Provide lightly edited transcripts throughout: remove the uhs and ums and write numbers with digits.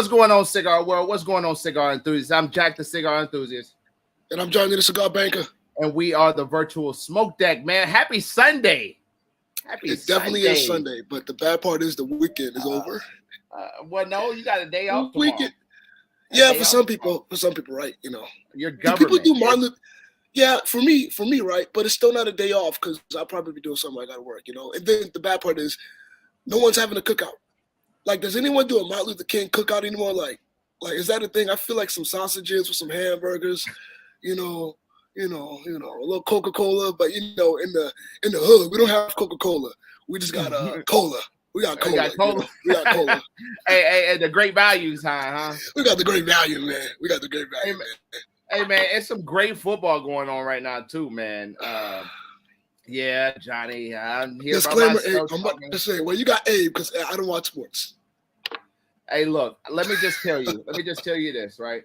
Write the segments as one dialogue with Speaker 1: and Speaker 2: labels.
Speaker 1: What's going on, cigar world? What's going on, cigar enthusiasts? I'm Jack, the cigar enthusiast,
Speaker 2: And I'm Johnny, the cigar banker.
Speaker 1: and we are the virtual smoke deck, man. Happy Sunday! Happy
Speaker 2: It
Speaker 1: Sunday.
Speaker 2: definitely is Sunday, but the bad part is the weekend is over.
Speaker 1: Well, no, you got a day off tomorrow.
Speaker 2: Weekend, yeah, for some people, right? You know,
Speaker 1: your
Speaker 2: people
Speaker 1: government.
Speaker 2: do Martin Luther. Yeah, for me, right? But it's still not a day off because I'll probably be doing something. I got to work, you know. And then the bad part is, no one's having a cookout. Like, does anyone do a Martin Luther King cookout anymore? Like, is that a thing? I feel like some sausages with some hamburgers, you know, a little Coca-Cola, but in the hood, we don't have Coca-Cola. We just got cola. We got cola. We got cola.
Speaker 1: Hey, the great values, huh?
Speaker 2: We got the great value, man. We got the great value, man.
Speaker 1: Hey, man, it's some great football going on right now, too, man. Yeah, Johnny, I'm here
Speaker 2: Disclaimer,
Speaker 1: by myself.
Speaker 2: I'm about to say, well, you got Abe because I don't watch sports.
Speaker 1: Hey, look, let me just tell you this, right?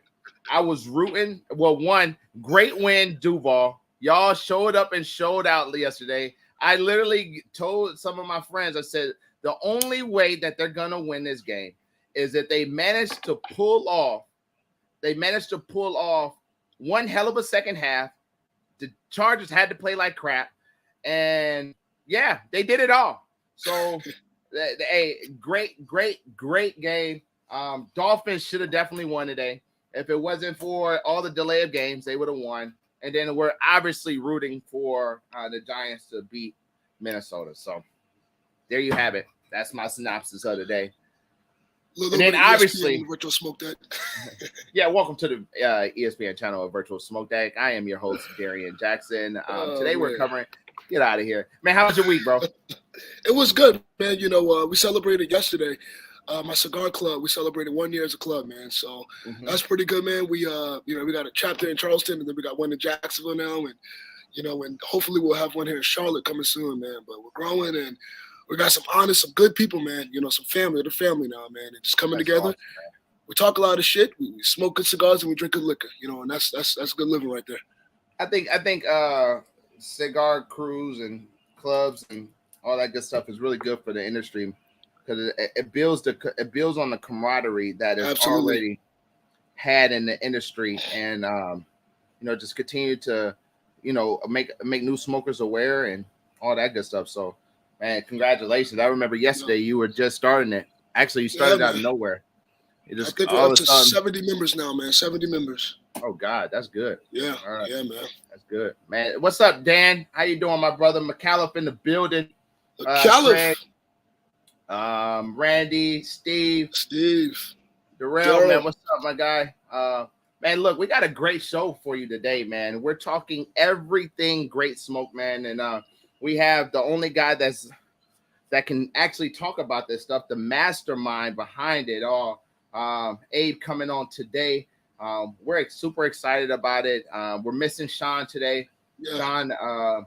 Speaker 1: I was rooting. Well, one great win, Duval. Y'all showed up and showed out yesterday. I literally told some of my friends, I said, the only way that they're going to win this game is that they managed to pull off one hell of a second half. The Chargers had to play like crap. And, yeah, they did it all. So, great game. Dolphins should have definitely won today. If it wasn't for all the delay of games, they would have won. And then we're obviously rooting for the Giants to beat Minnesota. So there you have it. That's my synopsis of the day. And then obviously,
Speaker 2: Virtual Smoke Deck.
Speaker 1: Yeah, welcome to the ESPN channel of Virtual Smoke Deck. I am your host, Darian Jackson. Today we're covering. Get out of here, man. How was your week, bro?
Speaker 2: It was good, man. You know, we celebrated yesterday. My cigar club, we celebrated 1 year as a club, man. So that's pretty good, man. We we got a chapter in Charleston, and then we got one in Jacksonville now, and hopefully we'll have one here in Charlotte coming soon, man. But we're growing, and we got some honest, some good people, man. You know, some family, the family now, man. And just coming together. Awesome, we talk a lot of shit. We smoke good cigars and we drink good liquor. You know, and that's good living right there.
Speaker 1: I think cigar crews and clubs and all that good stuff is really good for the industry because it builds on the camaraderie that is already had in the industry, and just continue to make new smokers aware and all that good stuff. So, man, congratulations! I remember yesterday you were just starting it. Actually, you started out of nowhere.
Speaker 2: I think we're up to 70 members now, man. 70 members.
Speaker 1: Oh God, that's good.
Speaker 2: Yeah,
Speaker 1: all right.
Speaker 2: Yeah, man.
Speaker 1: That's good, man. What's up, Dan? How you doing, my brother? McAuliffe in the building.
Speaker 2: McAuliffe.
Speaker 1: Randy, Steve,
Speaker 2: Darrell.
Speaker 1: Man. What's up, my guy? Man, look, we got a great show for you today, man. We're talking everything great smoke, man, and we have the only guy that can actually talk about this stuff, the mastermind behind it all. Abe coming on today. We're super excited about it. We're missing Sean today. Yeah. Sean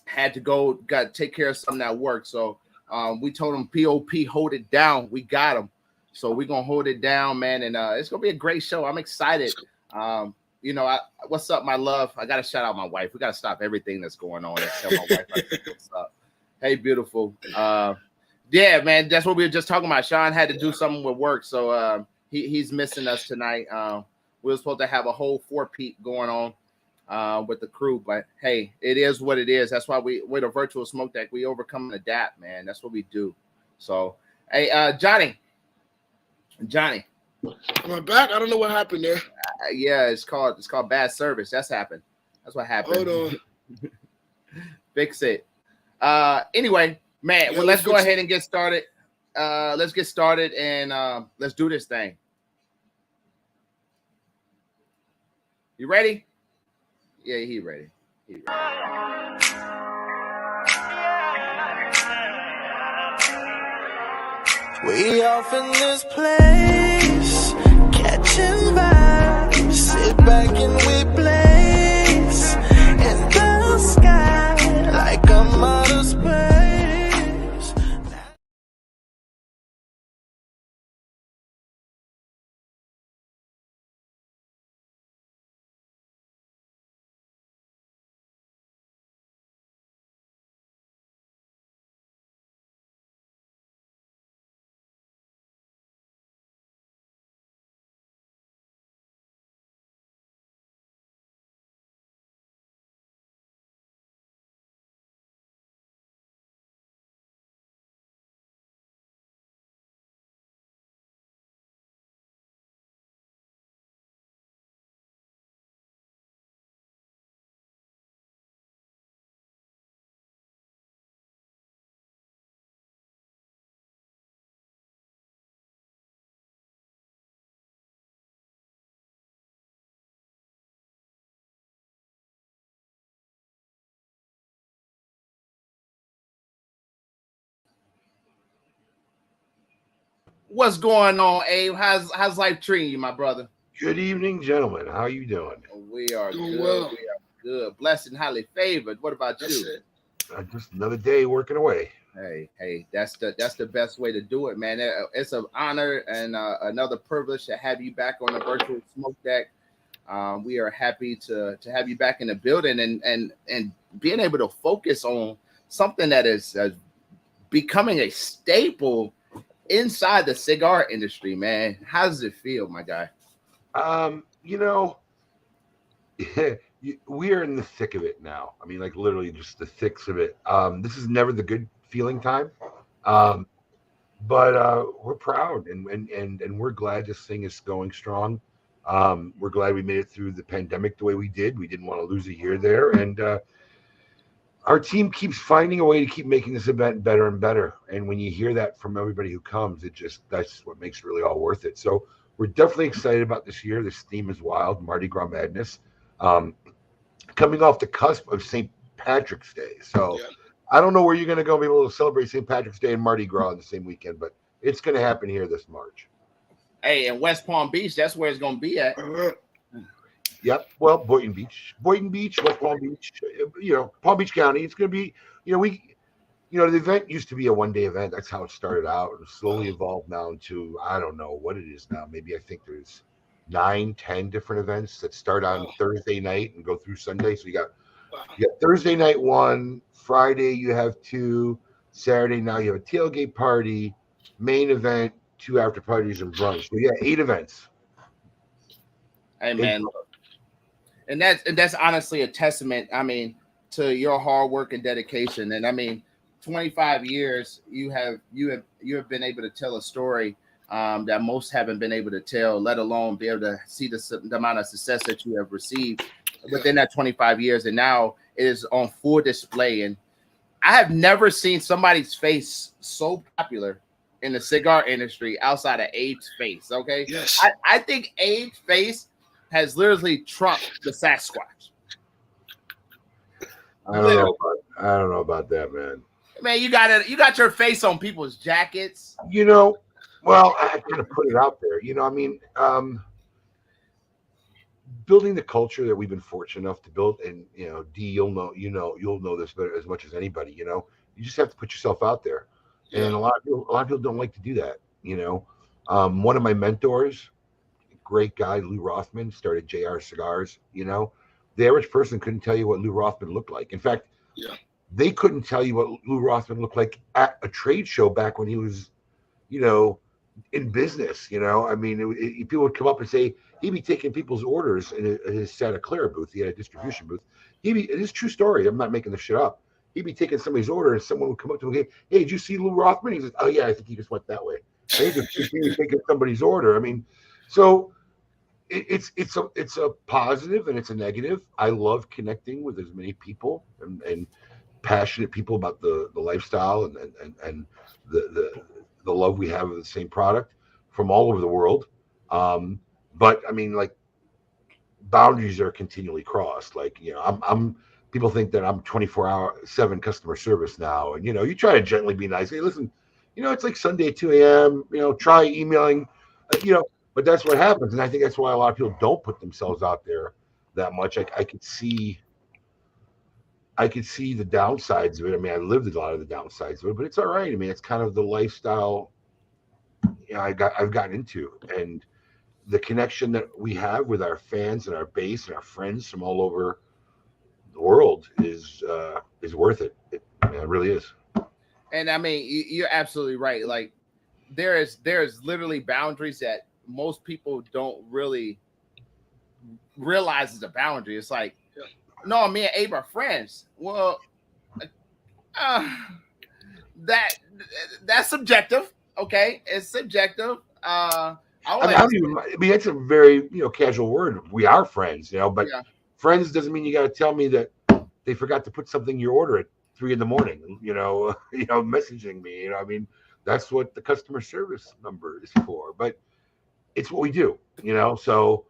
Speaker 1: had to take care of something at work. So we told him, POP, hold it down. We got him. So we're going to hold it down, man. And it's going to be a great show. I'm excited. What's up, my love? I got to shout out my wife. We got to stop everything that's going on and tell my wife what's up. Hey, beautiful. Yeah, man, that's what we were just talking about. Sean had to do something with work, so he's missing us tonight. We were supposed to have a whole 4-peat going on with the crew, but hey, it is what it is. That's why we're the virtual smoke deck. We overcome and adapt, man. That's what we do. So, hey, Johnny.
Speaker 2: Am I back? I don't know what happened there.
Speaker 1: Yeah, it's called bad service. That's happened. That's what happened.
Speaker 2: Hold on.
Speaker 1: Fix it. Anyway. Man, well, let's go ahead and get started. Let's get started and let's do this thing. You ready? Yeah, he ready.
Speaker 3: We off in this place, catching vibes, sit back and we blaze in the sky like I'm out of space.
Speaker 1: What's going on, Abe? How's life treating you, my brother?
Speaker 4: Good evening, gentlemen. How you doing?
Speaker 1: We are
Speaker 2: Doing
Speaker 1: good.
Speaker 2: well.
Speaker 1: We are good. Blessed and highly favored. What about
Speaker 2: That's
Speaker 1: you?
Speaker 2: it.
Speaker 4: Just another day working away.
Speaker 1: Hey, that's the best way to do it, man. It's an honor and another privilege to have you back on the virtual smoke deck. We are happy to have you back in the building and being able to focus on something that is becoming a staple inside the cigar industry, man. How does it feel, my guy?
Speaker 4: You know, we are in the thick of it now. I mean, like literally just the thicks of it. This is never the good feeling time. Um, but we're proud and we're glad this thing is going strong. We're glad we made it through the pandemic the way we did. We didn't want to lose a year there, and our team keeps finding a way to keep making this event better and better. And when you hear that from everybody who comes, that's what makes it really all worth it. So we're definitely excited about this year. This theme is wild, Mardi Gras madness, um, coming off the cusp of St. Patrick's Day. So
Speaker 2: Yeah.
Speaker 4: I don't know where you're going to go be able to celebrate St. Patrick's Day and Mardi Gras on the same weekend, but it's going to happen here this March.
Speaker 1: Hey, in West Palm Beach, that's where it's gonna be at.
Speaker 4: Yep. Well, Boynton Beach, West Palm Beach, Palm Beach County. It's going to be, the event used to be a 1 day event. That's how it started out. It slowly evolved now into, I don't know what it is now. Maybe I think there's 9, 10 different events that start on Thursday night and go through Sunday. So you got Thursday night one, Friday you have two, Saturday now you have a tailgate party, main event, 2 after parties and brunch. So yeah, 8 events.
Speaker 1: Hey, man, and that's honestly a testament. I mean, to your hard work and dedication. And I mean, 25 years you have been able to tell a story that most haven't been able to tell, let alone be able to see the amount of success that you have received within that 25 years. And now it is on full display. And I have never seen somebody's face so popular in the cigar industry outside of Abe's face. Okay.
Speaker 2: Yes.
Speaker 1: I think Abe's face has literally trumped the Sasquatch.
Speaker 4: I don't know about that, man.
Speaker 1: Man, you got your face on people's jackets.
Speaker 4: Well, I kind of put it out there. Building the culture that we've been fortunate enough to build, and D, you'll know this better as much as anybody. You just have to put yourself out there, and a lot of people don't like to do that. One of my mentors, great guy, Lou Rothman, started JR Cigars. The average person couldn't tell you what Lou Rothman looked like. In fact, they couldn't tell you what Lou Rothman looked like at a trade show back when he was, in business. I mean, people would come up and say he'd be taking people's orders in his Santa Clara booth. He had a distribution booth. It is a true story. I'm not making this shit up. He'd be taking somebody's order, and someone would come up to him, "Hey, did you see Lou Rothman?" He says, "Oh yeah, I think he just went that way." They just continue taking somebody's order. I mean, so it's a positive and it's a negative. I love connecting with as many people and passionate people about the lifestyle and the love we have of the same product from all over the world. But I mean, like, boundaries are continually crossed. Like, I'm people think that I'm 24/7 customer service now, and you try to gently be nice. Hey, listen, it's like Sunday at 2 a.m. Try emailing, but that's what happens, and I think that's why a lot of people don't put themselves out there that much. I could see the downsides of it. I mean, I lived a lot of the downsides of it, but it's all right. I mean, it's kind of the lifestyle I've gotten into, and the connection that we have with our fans and our base and our friends from all over the world is worth it. It really is.
Speaker 1: And I mean, you're absolutely right. Like, there's literally boundaries that most people don't really realize is a boundary. It's like, no, me and Abe are friends. Well, that's subjective. Okay, it's subjective.
Speaker 4: I mean, it's a very casual word. We are friends, but friends doesn't mean you got to tell me that they forgot to put something in your order at 3 a.m. Messaging me. I mean, that's what the customer service number is for. But it's what we do. So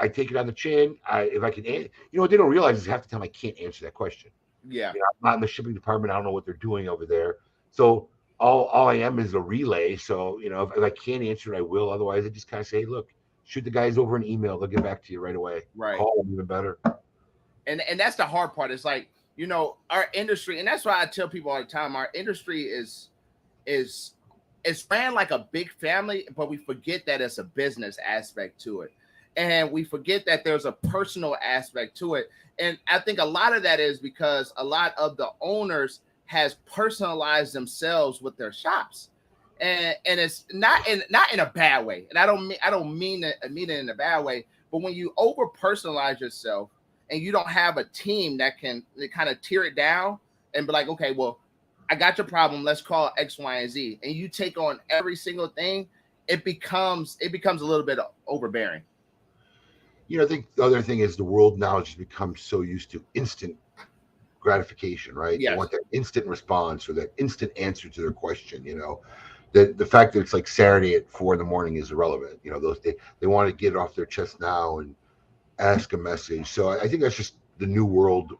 Speaker 4: I take it on the chin. If I can, what they don't realize is half the time I can't answer that question.
Speaker 1: Yeah,
Speaker 4: I'm not in the shipping department. I don't know what they're doing over there. So all I am is a relay. So, if I can't answer it, I will. Otherwise, I just kind of say, hey, look, shoot the guys over an email. They'll get back to you right away.
Speaker 1: Right.
Speaker 4: Call them even better.
Speaker 1: And that's the hard part. It's like, our industry, and that's why I tell people all the time, our industry is it's ran like a big family, but we forget that it's a business aspect to it. And we forget that there's a personal aspect to it. And I think a lot of that is because a lot of the owners has personalized themselves with their shops. And it's not in a bad way. And I don't mean it in a bad way, but when you over personalize yourself and you don't have a team that can kind of tear it down and be like, okay, well, I got your problem. Let's call X, Y, and Z. And you take on every single thing, it becomes a little bit overbearing.
Speaker 4: I think the other thing is the world now has just become so used to instant gratification, right? They
Speaker 1: Yes.
Speaker 4: want that instant response or that instant answer to their question. The fact that it's like Saturday at 4 in the morning is irrelevant. They want to get it off their chest now and ask a message. So I think that's just the new world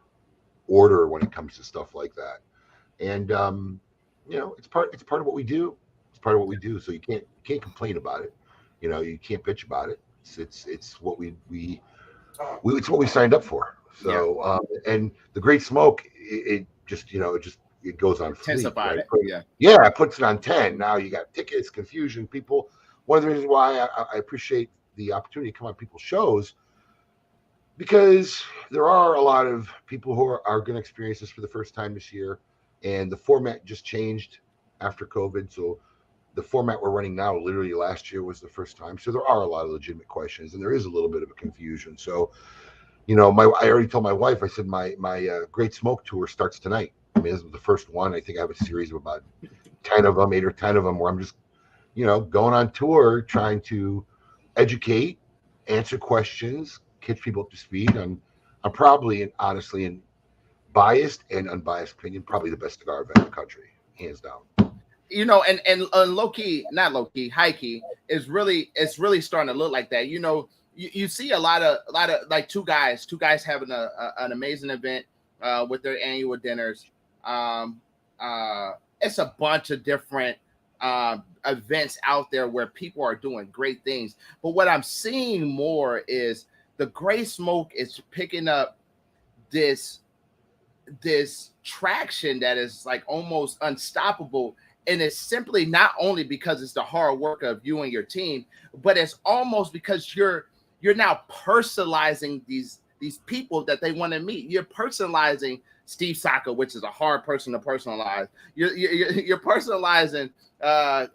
Speaker 4: order when it comes to stuff like that. And it's part of what we do. It's part of what we do. So you can't complain about it. You can't bitch about it. It's what we it's what we signed up for.
Speaker 1: Yeah.
Speaker 4: So and the Great Smoke, it just it goes on fleek,
Speaker 1: Intensified
Speaker 4: right?
Speaker 1: it. Yeah.
Speaker 4: Yeah, it puts it on 10. Now you got tickets, confusion, people. One of the reasons why I appreciate the opportunity to come on people's shows, because there are a lot of people who are going to experience this for the first time this year, and the format just changed after COVID. So the format we're running now, literally last year was the first time. So there are a lot of legitimate questions, and there is a little bit of a confusion. So I already told my wife. I said my Great Smoke tour starts tonight. I mean, this was the first one. I think I have a series of about 10 of them, 8 or 10 of them, where I'm just going on tour, trying to educate, answer questions, catch people up to speed. I'm probably, and honestly, in biased and unbiased opinion, probably the best cigar event in the country, hands down.
Speaker 1: And low key, not low key, high key it's really starting to look like that. You see a lot of like two guys having an amazing event with their annual dinners. It's a bunch of different events out there where people are doing great things. But what I'm seeing more is the Gray Smoke is picking up this traction that is like almost unstoppable. And it's simply not only because it's the hard work of you and your team, but it's almost because you're now personalizing these people that they want to meet. You're personalizing Steve Saka, which is a hard person to personalize. You're personalizing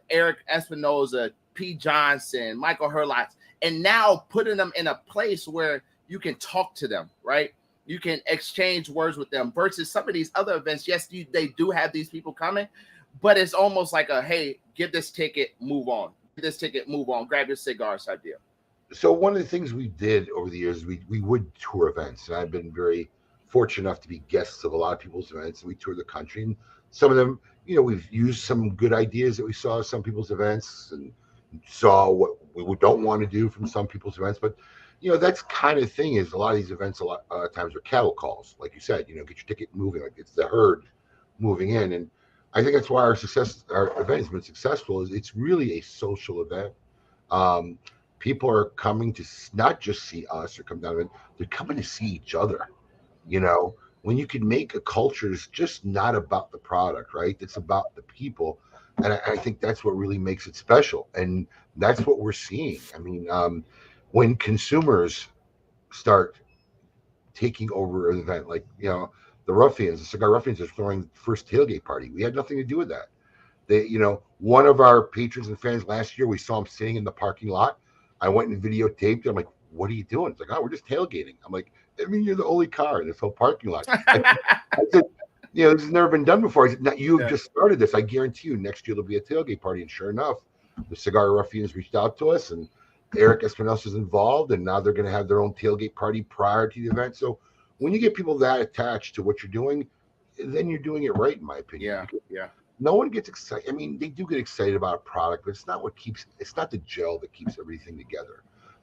Speaker 1: Eric Espinoza, P. Johnson, Michael Herlotz, and now putting them in a place where you can talk to them, right? You can exchange words with them versus some of these other events. Yes, they do have these people coming, but it's almost like a, hey, get this ticket, move on. Get this ticket, move on. Grab your cigars type deal.
Speaker 4: So one of the things we did over the years, we would tour events, and I've been very fortunate enough to be guests of a lot of people's events. And we tour the country, and some of them, we've used some good ideas that we saw at some people's events, and saw what we don't want to do from some people's events. But that's kind of thing is a lot of these events a lot of times are cattle calls, like you said. Get your ticket moving, like it's the herd moving in, and I think that's why our event has been successful. Is it's really a social event. People are coming to not just see us or come down to it, they're coming to see each other. When you can make a culture is just not about the product, right? It's about the people. And I think that's what really makes it special. And that's what we're seeing. I mean, when consumers start taking over an event, like, the Cigar Ruffians are throwing the first tailgate party. We had nothing to do with that. One of our patrons and fans last year, we saw him sitting in the parking lot. I went and videotaped it. I'm like, what are you doing? It's like, oh, we're just tailgating. I'm like, I mean, you're the only car in this whole parking lot. I said, this has never been done before. I said, now you've just started this. I guarantee you next year there'll be a tailgate party. And sure enough, the Cigar Ruffians reached out to us, and Eric Espinosa is involved, and now they're going to have their own tailgate party prior to the event. So when you get people that attached to what you're doing, then you're doing it right, in my opinion.
Speaker 1: Yeah.
Speaker 4: No one gets excited. I mean, they do get excited about a product, but it's not the gel that keeps everything together.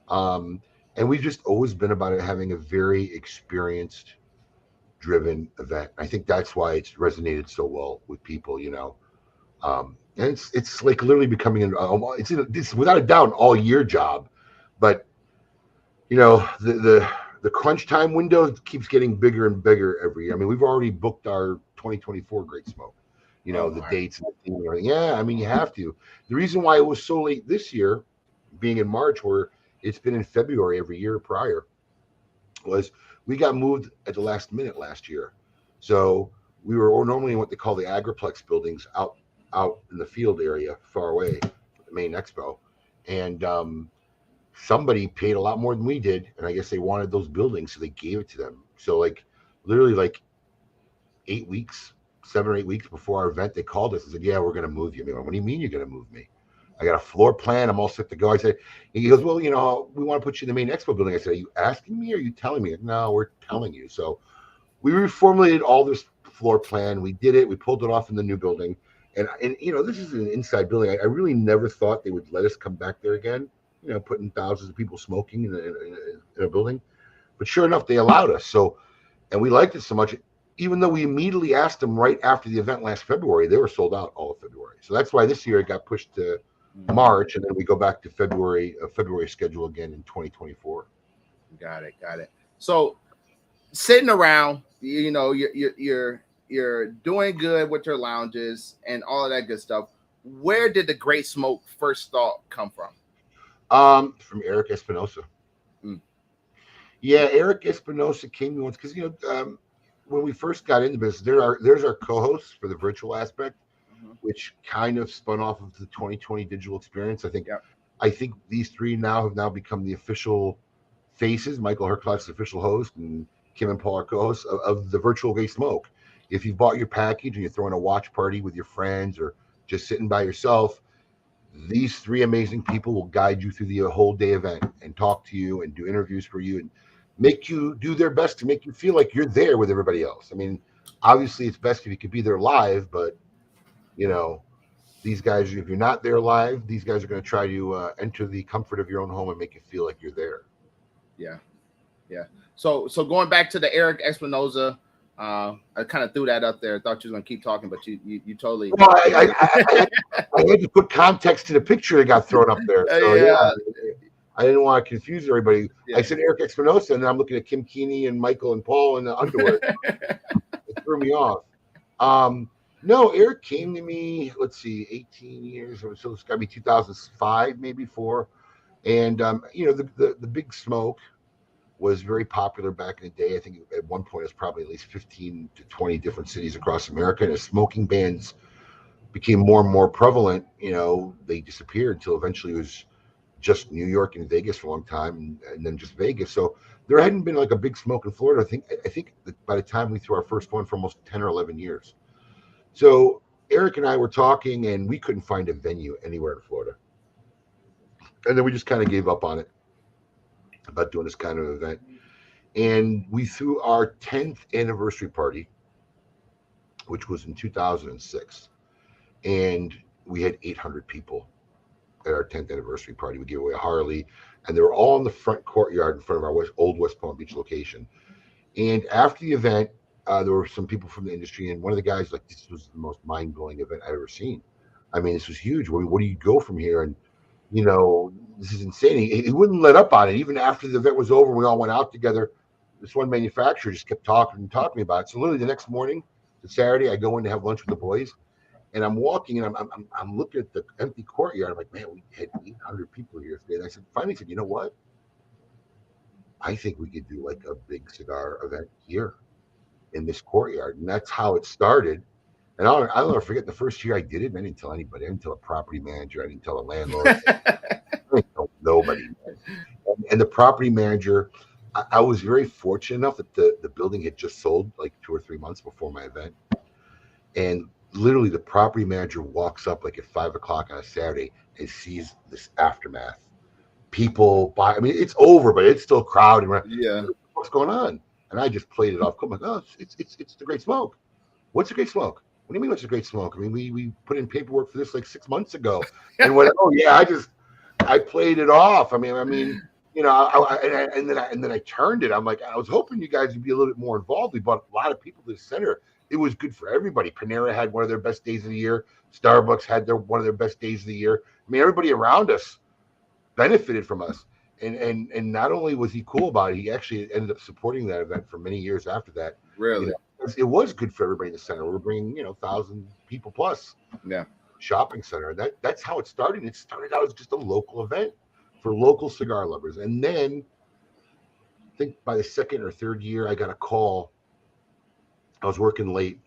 Speaker 4: And we've just always been about it having a very experienced driven event. I think that's why it's resonated so well with people. And it's like literally becoming it's without a doubt an all year job, but the crunch time window keeps getting bigger and bigger every year. I mean, we've already booked our 2024 Great Smoke,
Speaker 1: Oh
Speaker 4: the
Speaker 1: my.
Speaker 4: dates and the theme and everything. Yeah, I mean, you have to. The reason why it was so late this year, being in March, where it's been in February every year prior, was we got moved at the last minute last year. So we were normally in what they call the agriplex buildings out in the field area, far away from the main expo, and somebody paid a lot more than we did, and I guess they wanted those buildings, so they gave it to them. So like literally like 8 weeks, 7 or 8 weeks before our event, they called us and said, "Yeah, we're going to move you." I mean, what do you mean you're going to move me? I got a floor plan. I'm all set to go. I said, he goes, "Well, we want to put you in the main expo building." I said, "Are you asking me or are you telling me?" No, we're telling you. So we reformulated all this floor plan. We did it. We pulled it off in the new building. And this is an inside building. I really never thought they would let us come back there again, putting thousands of people smoking in a building. But sure enough, they allowed us. So, and we liked it so much, even though we immediately asked them right after the event last February, they were sold out all of February. So that's why this year it got pushed to March, and then we go back to February schedule again in 2024.
Speaker 1: Got it. So sitting around, you're doing good with your lounges and all of that good stuff. Where did the Great Smoke first thought come from?
Speaker 4: From Eric Espinosa.
Speaker 1: Mm.
Speaker 4: Yeah, Eric Espinosa came to me once because when we first got into business, there's our co-hosts for the virtual aspect, which kind of spun off of the 2020 digital experience. I think these three have now become the official faces. Michael Herkloff's the official host, and Kim and Paul are co-hosts of the virtual Great Smoke. If you bought your package and you're throwing a watch party with your friends or just sitting by yourself, these three amazing people will guide you through the whole day event and talk to you and do interviews for you and make you do their best to make you feel like you're there with everybody else. I mean, obviously it's best if you could be there live, but these guys, if you're not there live, these guys are going to try to enter the comfort of your own home and make you feel like you're there.
Speaker 1: Yeah. So going back to the Eric Espinosa, I kind of threw that up there. I thought you was going to keep talking, but you totally.
Speaker 4: Well, I had to put context to the picture that got thrown up there. So yeah, I didn't want to confuse everybody. Yeah. I said Eric Espinosa, and then I'm looking at Kim Keeney and Michael and Paul in the underwear. It threw me off. No, Eric came to me, 18 years, so it's got to be 2005, maybe 4. And, the Big Smoke was very popular back in the day. I think at one point it was probably at least 15 to 20 different cities across America. And as smoking bans became more and more prevalent, they disappeared until eventually it was just New York and Vegas for a long time, and then just Vegas. So there hadn't been like a Big Smoke in Florida. I think that by the time we threw our first one for almost 10 or 11 years. So Eric and I were talking, and we couldn't find a venue anywhere in Florida. And then we just kind of gave up on it about doing this kind of event. And we threw our 10th anniversary party, which was in 2006. And we had 800 people at our 10th anniversary party. We gave away a Harley, and they were all in the front courtyard in front of our old West Palm Beach location. And after the event, there were some people from the industry, and one of the guys like, "This was the most mind-blowing event I've ever seen. I mean, this was huge. Where do you go from here?" And this is insane. He wouldn't let up on it. Even after the event was over, we all went out together. This one manufacturer just kept talking about it. So literally the next morning, the Saturday, I go in to have lunch with the boys, and I'm walking, and I'm looking at the empty courtyard. I'm like, man, we had 800 people here today. And I finally said, you know what? I think we could do like a big cigar event here in this courtyard. And that's how it started. And I'll never forget the first year I did it. I didn't tell anybody. I didn't tell a property manager. I didn't tell a landlord. I didn't tell nobody. And the property manager, I was very fortunate enough that the building had just sold like 2 or 3 months before my event. And literally the property manager walks up like at 5 o'clock on a Saturday and sees this aftermath. People buy. I mean, it's over, but it's still crowded.
Speaker 1: Yeah.
Speaker 4: What's going on? And I just played it off. I'm like, oh, it's the Great Smoke. What's the Great Smoke? What do you mean what's the Great Smoke? I mean, we put in paperwork for this like 6 months ago. And I played it off. I mean, and then I turned it. I'm like, I was hoping you guys would be a little bit more involved. We brought a lot of people to the center it was good for everybody. Panera had one of their best days of the year. Starbucks had one of their best days of the year. I mean, everybody around us benefited from us. And not only was he cool about it, he actually ended up supporting that event for many years after that.
Speaker 1: Really?
Speaker 4: It was good for everybody in the center. We're bringing 1,000 people plus.
Speaker 1: Yeah.
Speaker 4: Shopping center. That's how it started. It started out as just a local event for local cigar lovers, and then I think by the second or third year, I got a call. I was working late,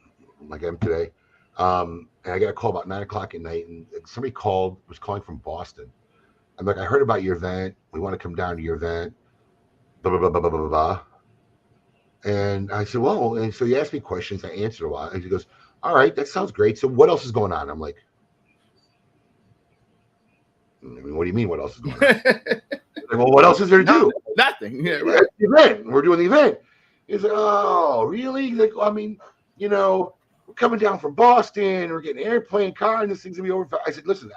Speaker 4: like I am today, and I got a call about 9 o'clock at night, and somebody was calling from Boston. I'm like, I heard about your event. We want to come down to your event. Blah blah blah blah blah blah blah. And I said, well, and so he asked me questions. I answered a lot, and he goes, all right, that sounds great. So what else is going on? I'm like, I mean, what do you mean? What else is going on? Like, well, what else is there to do?
Speaker 1: Nothing. Yeah, right.
Speaker 4: The event. We're doing the event. He's like, oh, really? He's like, well, I mean, we're coming down from Boston. We're getting an airplane car, and this thing's gonna be over. I said, listen,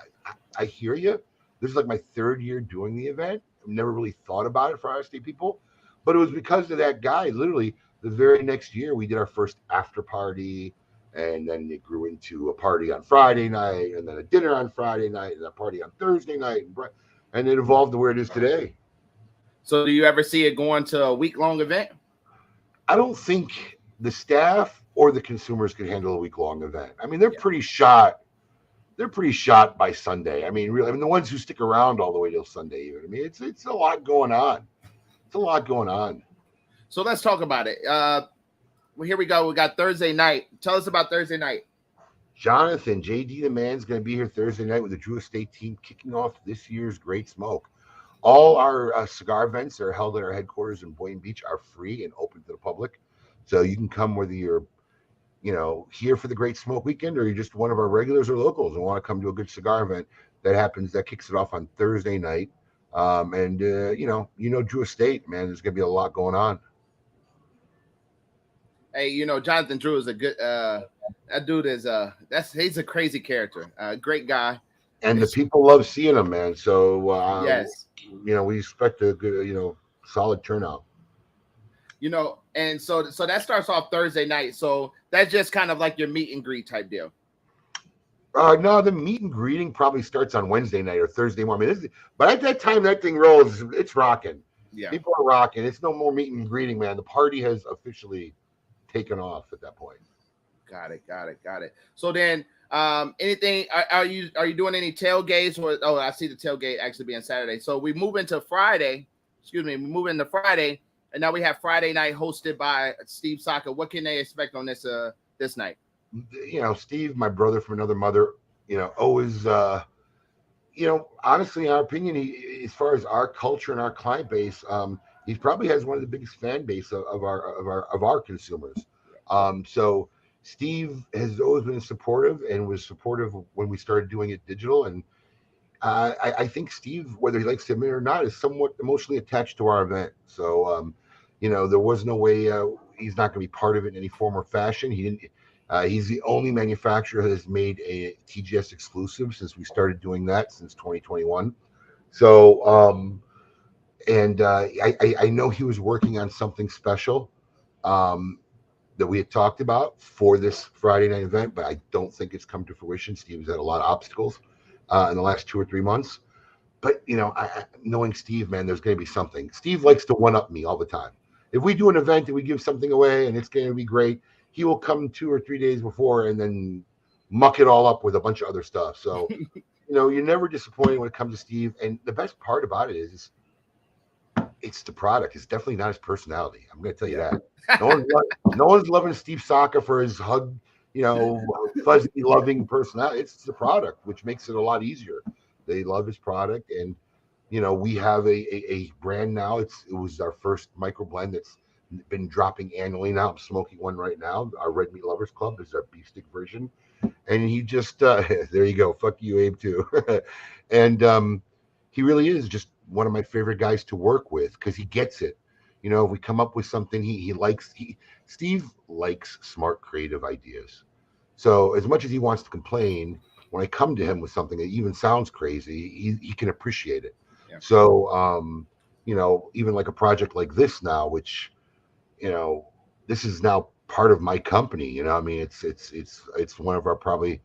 Speaker 4: I hear you. This is like my third year doing the event. I've never really thought about it for out-of-state people, but it was because of that guy. Literally, the very next year, we did our first after party. And then it grew into a party on Friday night, and then a dinner on Friday night, and a party on Thursday night, and it evolved to where it is today.
Speaker 1: So do you ever see it going to a week-long event?
Speaker 4: I don't think the staff or the consumers could handle a week-long event. I mean, they're pretty shot. They're pretty shot by Sunday. I mean, really, the ones who stick around all the way till Sunday, even. I mean, it's a lot going on. It's a lot going on.
Speaker 1: So let's talk about it. Well, here we go. We got Thursday night. Tell us about Thursday night.
Speaker 4: Jonathan, JD the Man's going to be here Thursday night with the Drew Estate team kicking off this year's Great Smoke. All our cigar events that are held at our headquarters in Boynton Beach are free and open to the public. So you can come whether you're, here for the Great Smoke weekend or you're just one of our regulars or locals and want to come to a good cigar event that kicks it off on Thursday night. Drew Estate, man, there's going to be a lot going on.
Speaker 1: Hey, Jonathan Drew is a good that dude is he's a crazy character. Great guy.
Speaker 4: And the people love seeing him, man. So
Speaker 1: yes.
Speaker 4: We expect a good, solid turnout.
Speaker 1: And so that starts off Thursday night. So that's just kind of like your meet and greet type deal.
Speaker 4: No, the meet and greeting probably starts on Wednesday night or Thursday morning. But at that time that thing rolls, it's rocking.
Speaker 1: Yeah.
Speaker 4: People are rocking. It's no more meet and greeting, man. The party has officially taken off at that point.
Speaker 1: Got it. So then, anything? Are you doing any tailgates? Oh, I see the tailgate actually being Saturday. So we move into Friday. We move into Friday, and now we have Friday night hosted by Steve Saka. What can they expect on this night?
Speaker 4: Steve, my brother from another mother. Always. Honestly, in our opinion, as far as our culture and our client base, he probably has one of the biggest fan base of our consumers. So Steve has always been supportive and was supportive when we started doing it digital. And I think Steve, whether he likes to admit it or not, is somewhat emotionally attached to our event. So, there was no way he's not going to be part of it in any form or fashion. He's the only manufacturer that has made a TGS exclusive since we started doing that since 2021. So, I know he was working on something special that we had talked about for this Friday night event, but I don't think it's come to fruition. Steve's had a lot of obstacles in the last 2 or 3 months. But, knowing Steve, man, there's going to be something. Steve likes to one-up me all the time. If we do an event and we give something away and it's going to be great, he will come 2 or 3 days before and then muck it all up with a bunch of other stuff. So, you're never disappointed when it comes to Steve. And the best part about it is it's the product. It's definitely not his personality. I'm going to tell you that. No one's loving Steve Saka for his hug, fuzzy, loving personality. It's the product, which makes it a lot easier. They love his product. And, we have a brand now. It was our first micro blend that's been dropping annually now. I'm smoking one right now. Our Red Meat Lovers Club is our beef stick version. And he just, there you go. Fuck you, Abe, too. And he really is just one of my favorite guys to work with because he gets it. If we come up with something Steve likes smart, creative ideas. So as much as he wants to complain, when I come to him with something that even sounds crazy, he can appreciate it. Yeah. So, even like a project like this now, which, this is now part of my company. You know, I mean, it's one of our probably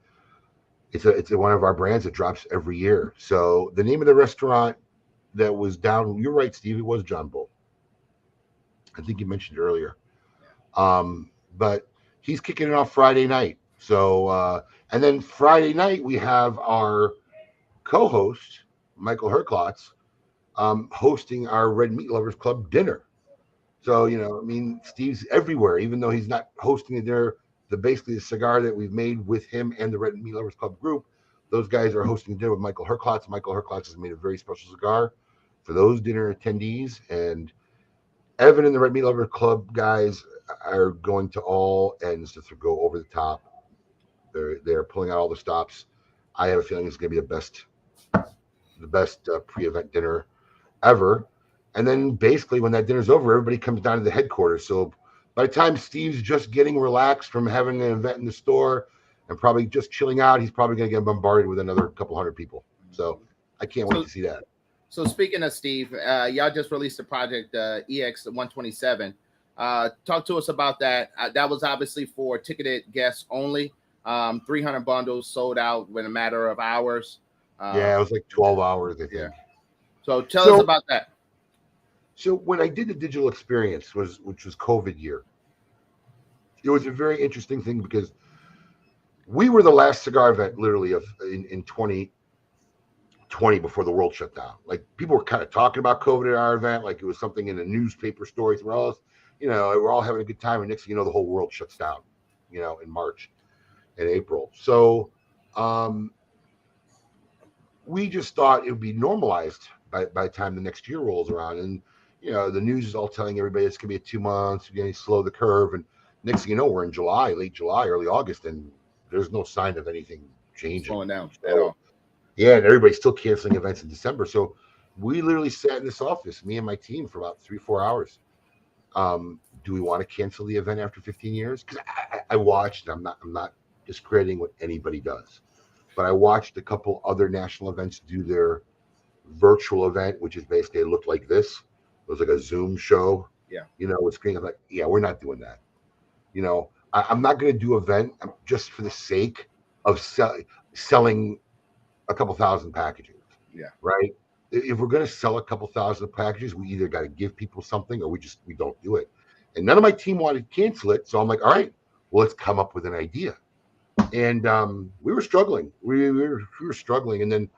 Speaker 4: it's one of our brands that drops every year. So the name of the restaurant that was down, you're right, Steve, it was John Bull. I think you mentioned it earlier. But he's kicking it off Friday night. So and then Friday night we have our co-host Michael Herklotz hosting our Red Meat Lovers Club dinner. So I mean, Steve's everywhere, even though he's not hosting the dinner. Basically the cigar that we've made with him and the Red Meat Lovers Club group, those guys are hosting dinner with Michael Herklotz. Michael Herklotz has made a very special cigar for those dinner attendees, and Evan and the Red Meat Lover Club guys are going to all ends to go over the top. They're pulling out all the stops. I have a feeling it's going to be the best pre-event dinner ever. And then basically when that dinner's over, everybody comes down to the headquarters. So by the time Steve's just getting relaxed from having an event in the store and probably just chilling out, he's probably going to get bombarded with another couple hundred people. So I can't wait to see that.
Speaker 1: So speaking of Steve, y'all just released a project, EX 127. Talk to us about that. That was obviously for ticketed guests only. 300 bundles sold out in a matter of hours.
Speaker 4: Yeah, it was like 12 hours, I think. Yeah.
Speaker 1: So tell us about that.
Speaker 4: So when I did the digital experience, which was COVID year, it was a very interesting thing because we were the last cigar event literally in 2020 before the world shut down. Like people were kind of talking about COVID at our event, like it was something in the newspaper stories. We're all having a good time, and next thing you know, the whole world shuts down, in March and April. So we just thought it would be normalized by the time the next year rolls around. And the news is all telling everybody it's gonna be 2 months, we're gonna slow the curve. And next thing you know, we're in July, late July, early August, and there's no sign of anything changing.
Speaker 1: Slowing down at all.
Speaker 4: Yeah, and everybody's still canceling events in December. So we literally sat in this office, me and my team, for about 3-4 hours. Do we want to cancel the event after 15 years? Because I watched, I'm not discrediting what anybody does, but I watched a couple other national events do their virtual event, which is basically, it looked like this. It was like a Zoom show.
Speaker 1: Yeah.
Speaker 4: With screen. I'm like, yeah, we're not doing that. I'm not going to do event just for the sake of selling a couple thousand packages.
Speaker 1: Yeah.
Speaker 4: Right. If we're going to sell a couple thousand packages, we either got to give people something or we don't do it. And none of my team wanted to cancel it. So I'm like, all right, well, let's come up with an idea. And we were struggling. We were struggling. And then,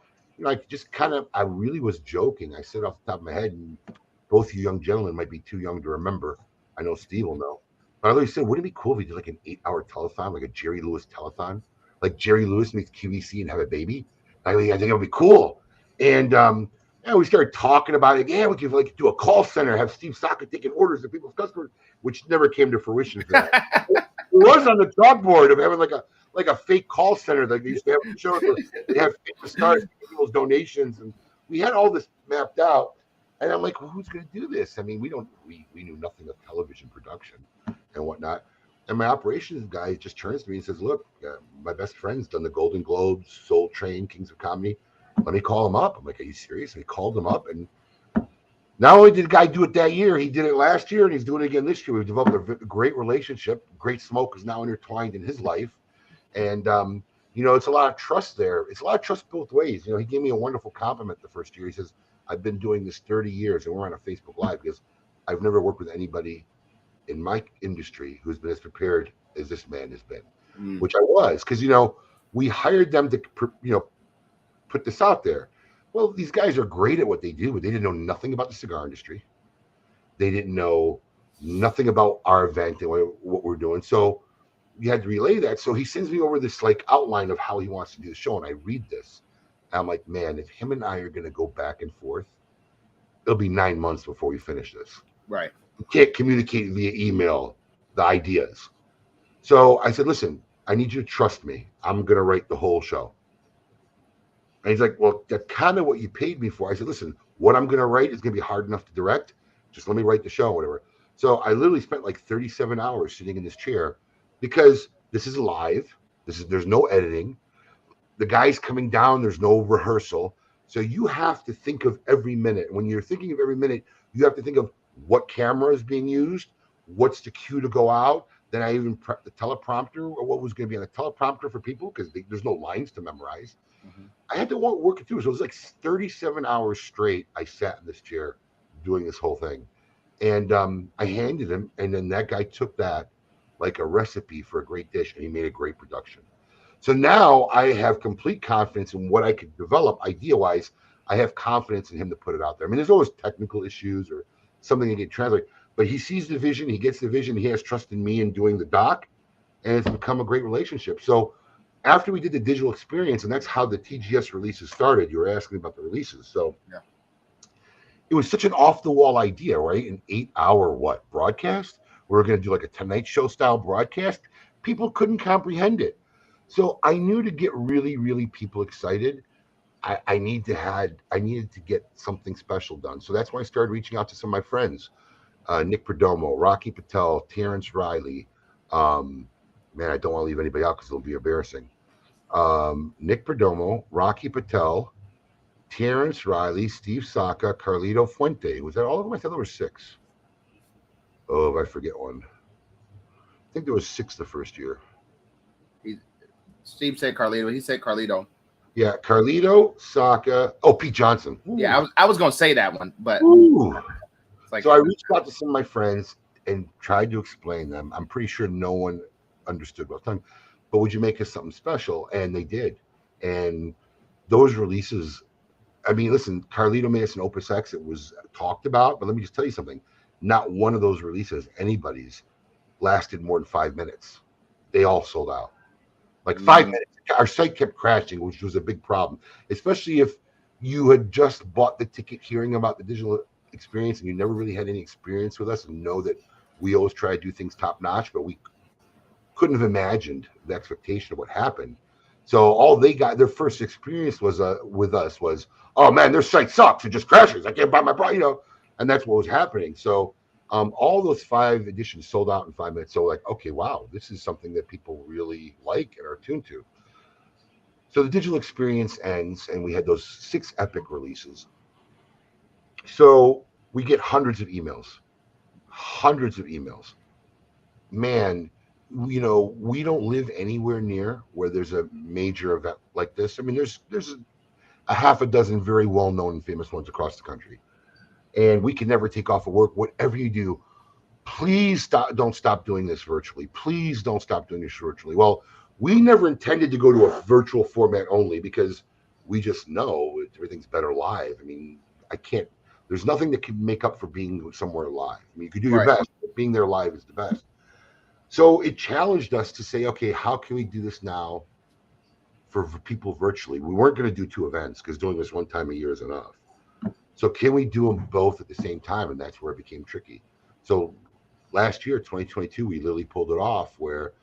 Speaker 4: I really was joking. I said off the top of my head, and both you young gentlemen might be too young to remember. I know Steve will know. But I literally said, wouldn't it be cool if we did like an 8-hour telethon, like a Jerry Lewis telethon? Like Jerry Lewis meets QVC and have a baby? I think it would be cool. And we started talking about it. Yeah, we could do a call center, have Steve Saka taking orders of people's customers, which never came to fruition for that. It was on the chalkboard of having like a fake call center that they used to have in shows where they have famous stars people's donations, and we had all this mapped out. And I'm like, well, who's going to do this? I mean, we knew nothing of television production and whatnot. And my operations guy just turns to me and says, look, my best friend's done the Golden Globes, Soul Train, Kings of Comedy. Let me call him up. I'm like, are you serious? And he called him up. And not only did the guy do it that year, he did it last year, and he's doing it again this year. We've developed a great relationship. Great Smoke is now intertwined in his life. And, it's a lot of trust there. It's a lot of trust both ways. He gave me a wonderful compliment the first year. He says, I've been doing this 30 years, and we're on a Facebook Live because I've never worked with anybody in my industry who's been as prepared as this man has been, which I was, because, we hired them to, put this out there. Well, these guys are great at what they do, but they didn't know nothing about the cigar industry. They didn't know nothing about our event and what we're doing. So we had to relay that. So he sends me over this outline of how he wants to do the show, and I read this. And I'm like, man, if him and I are going to go back and forth, it'll be 9 months before we finish this.
Speaker 1: Right.
Speaker 4: We can't communicate via email the ideas. So I said, listen, I need you to trust me. I'm going to write the whole show. And he's like, well, that's kind of what you paid me for. I said, listen, what I'm going to write is going to be hard enough to direct. Just let me write the show, whatever. So I literally spent like 37 hours sitting in this chair because this is live. There's no editing. The guy's coming down. There's no rehearsal. So you have to think of every minute. When you're thinking of every minute, you have to think of what camera is being used, what's the cue to go out, Then I even prepped the teleprompter or what was going to be on the teleprompter for people because there's no lines to memorize.
Speaker 1: Mhm.
Speaker 4: I had to work it through. So it was like 37 hours straight. I sat in this chair doing this whole thing. And I handed him, and then that guy took that like a recipe for a great dish, and he made a great production. So now I have complete confidence in what I could develop idea wise. I have confidence in him to put it out there. I mean, there's always technical issues or something that get translated, but he sees the vision, he gets the vision, he has trust in me in doing the doc, and it's become a great relationship. So after we did the digital experience, and that's how the TGS releases started. You were asking about the releases. So
Speaker 1: Yeah.
Speaker 4: it was such an off the wall idea, right? An 8 hour broadcast. We were going to do like a Tonight Show style broadcast. People couldn't comprehend it. So I knew to get really, really people excited, I needed to get something special done. So that's why I started reaching out to some of my friends, Nick Perdomo, Rocky Patel, Terrence Riley. Um, Man, I don't want to leave anybody out because it'll be embarrassing. Nick Perdomo, Rocky Patel, Terrence Riley, Steve Saka, Carlito Fuente. Was that all of them? I thought there were 6. Oh, if I forget one. I think there was 6 the first year.
Speaker 1: He, Steve said Carlito. He said Carlito.
Speaker 4: Yeah, Carlito, Saka. Oh, Pete Johnson. Ooh.
Speaker 1: Yeah, I was gonna say that one, but
Speaker 4: Ooh.
Speaker 1: it's like
Speaker 4: So I reached out to some of my friends and tried to explain them. I'm pretty sure no one understood what I was talking. But would you make us something special? And they did. And those releases, I mean, listen, Carlito made us an Opus X. It was talked about, but let me just tell you something. Not one of those releases, anybody's, lasted more than 5 minutes. They all sold out. Like 5 minutes. Our site kept crashing, which was a big problem, especially if you had just bought the ticket hearing about the digital experience and you never really had any experience with us and know that we always try to do things top notch, but we couldn't have imagined the expectation of what happened. So all they got, their first experience was with us was, oh man, their site sucks. It just crashes. I can't buy my product, and that's what was happening. So all those 5 editions sold out in 5 minutes. So like, okay, wow, this is something that people really like and are tuned to. So the digital experience ends, and we had those 6 epic releases. So we get hundreds of emails. Man, we don't live anywhere near where there's a major event like this. I mean, there's a half a dozen very well-known and famous ones across the country, and we can never take off of work. Whatever you do, please don't stop doing this virtually. Please don't stop doing this virtually. Well, we never intended to go to a virtual format only because we just know everything's better live. I mean, there's nothing that can make up for being somewhere live. I mean, you could do your best, but being there live is the best. So it challenged us to say, okay, how can we do this now for people virtually? We weren't going to do 2 events because doing this one time a year is enough. So can we do them both at the same time? And that's where it became tricky. So last year, 2022, we literally pulled it off where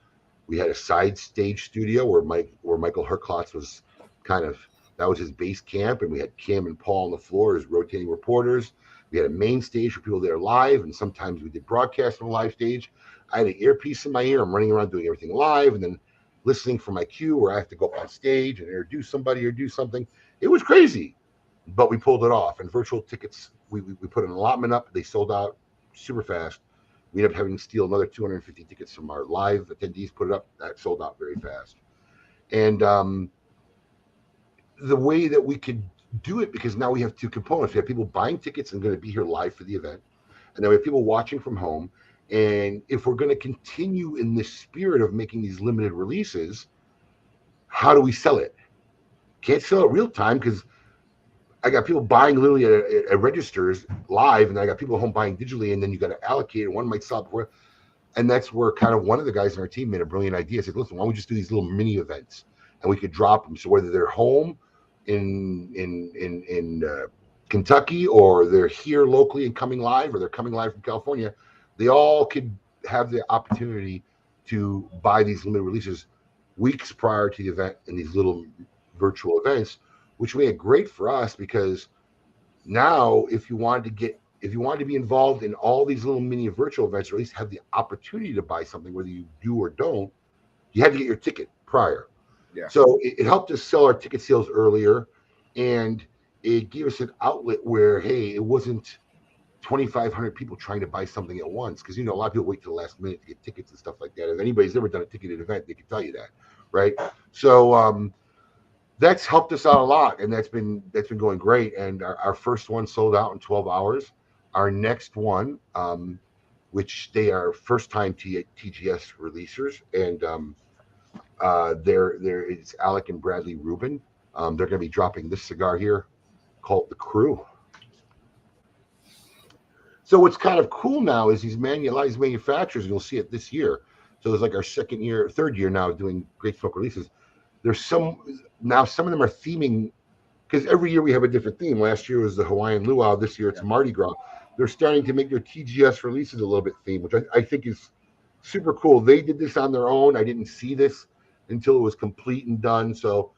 Speaker 4: we had a side stage studio where Michael Herklotz was that was his base camp. And we had Kim and Paul on the floor as rotating reporters. We had a main stage for people there live. And sometimes we did broadcast on a live stage. I had an earpiece in my ear. I'm running around doing everything live and then listening for my cue where I have to go up on stage and introduce somebody or do something. It was crazy, but we pulled it off. And virtual tickets, we put an allotment up. They sold out super fast. We ended up having to steal another 250 tickets from our live attendees, put it up. That sold out very fast. And the way that we could do it, because now we have 2 components. We have people buying tickets and going to be here live for the event. And then we have people watching from home. And if we're going to continue in this spirit of making these limited releases, how do we sell it? Can't sell it real time because I got people buying literally at registers live, and then I got people at home buying digitally, and then you got to allocate it. One might sell before. And that's where kind of one of the guys in our team made a brilliant idea. Said, listen, why don't we just do these little mini events and we could drop them. So whether they're home in Kentucky or they're here locally and coming live or they're coming live from California, they all could have the opportunity to buy these limited releases weeks prior to the event in these little virtual events, which made it great for us because now if you wanted to be involved in all these little mini virtual events, or at least have the opportunity to buy something, whether you do or don't, you had to get your ticket prior.
Speaker 1: Yeah.
Speaker 4: So it helped us sell our ticket sales earlier, and it gave us an outlet where, hey, it wasn't 2,500 people trying to buy something at once, because a lot of people wait till the last minute to get tickets and stuff like that. If anybody's ever done a ticketed event, they can tell you that, right? So that's helped us out a lot, and that's been going great. And our first one sold out in 12 hours. Our next one, which they are first time TGS releasers, and there it's Alec and Bradley Rubin. They're going to be dropping this cigar here called the Crew. So what's kind of cool now is these manufacturers, and you'll see it this year. So there's like our third year now doing Great Smoke releases. There's some of them are theming, because every year we have a different theme. Last year was the Hawaiian Luau. This year it's Mardi Gras. They're starting to make their TGS releases a little bit themed, which I think is super cool. They did this on their own. I didn't see this until it was complete and done. So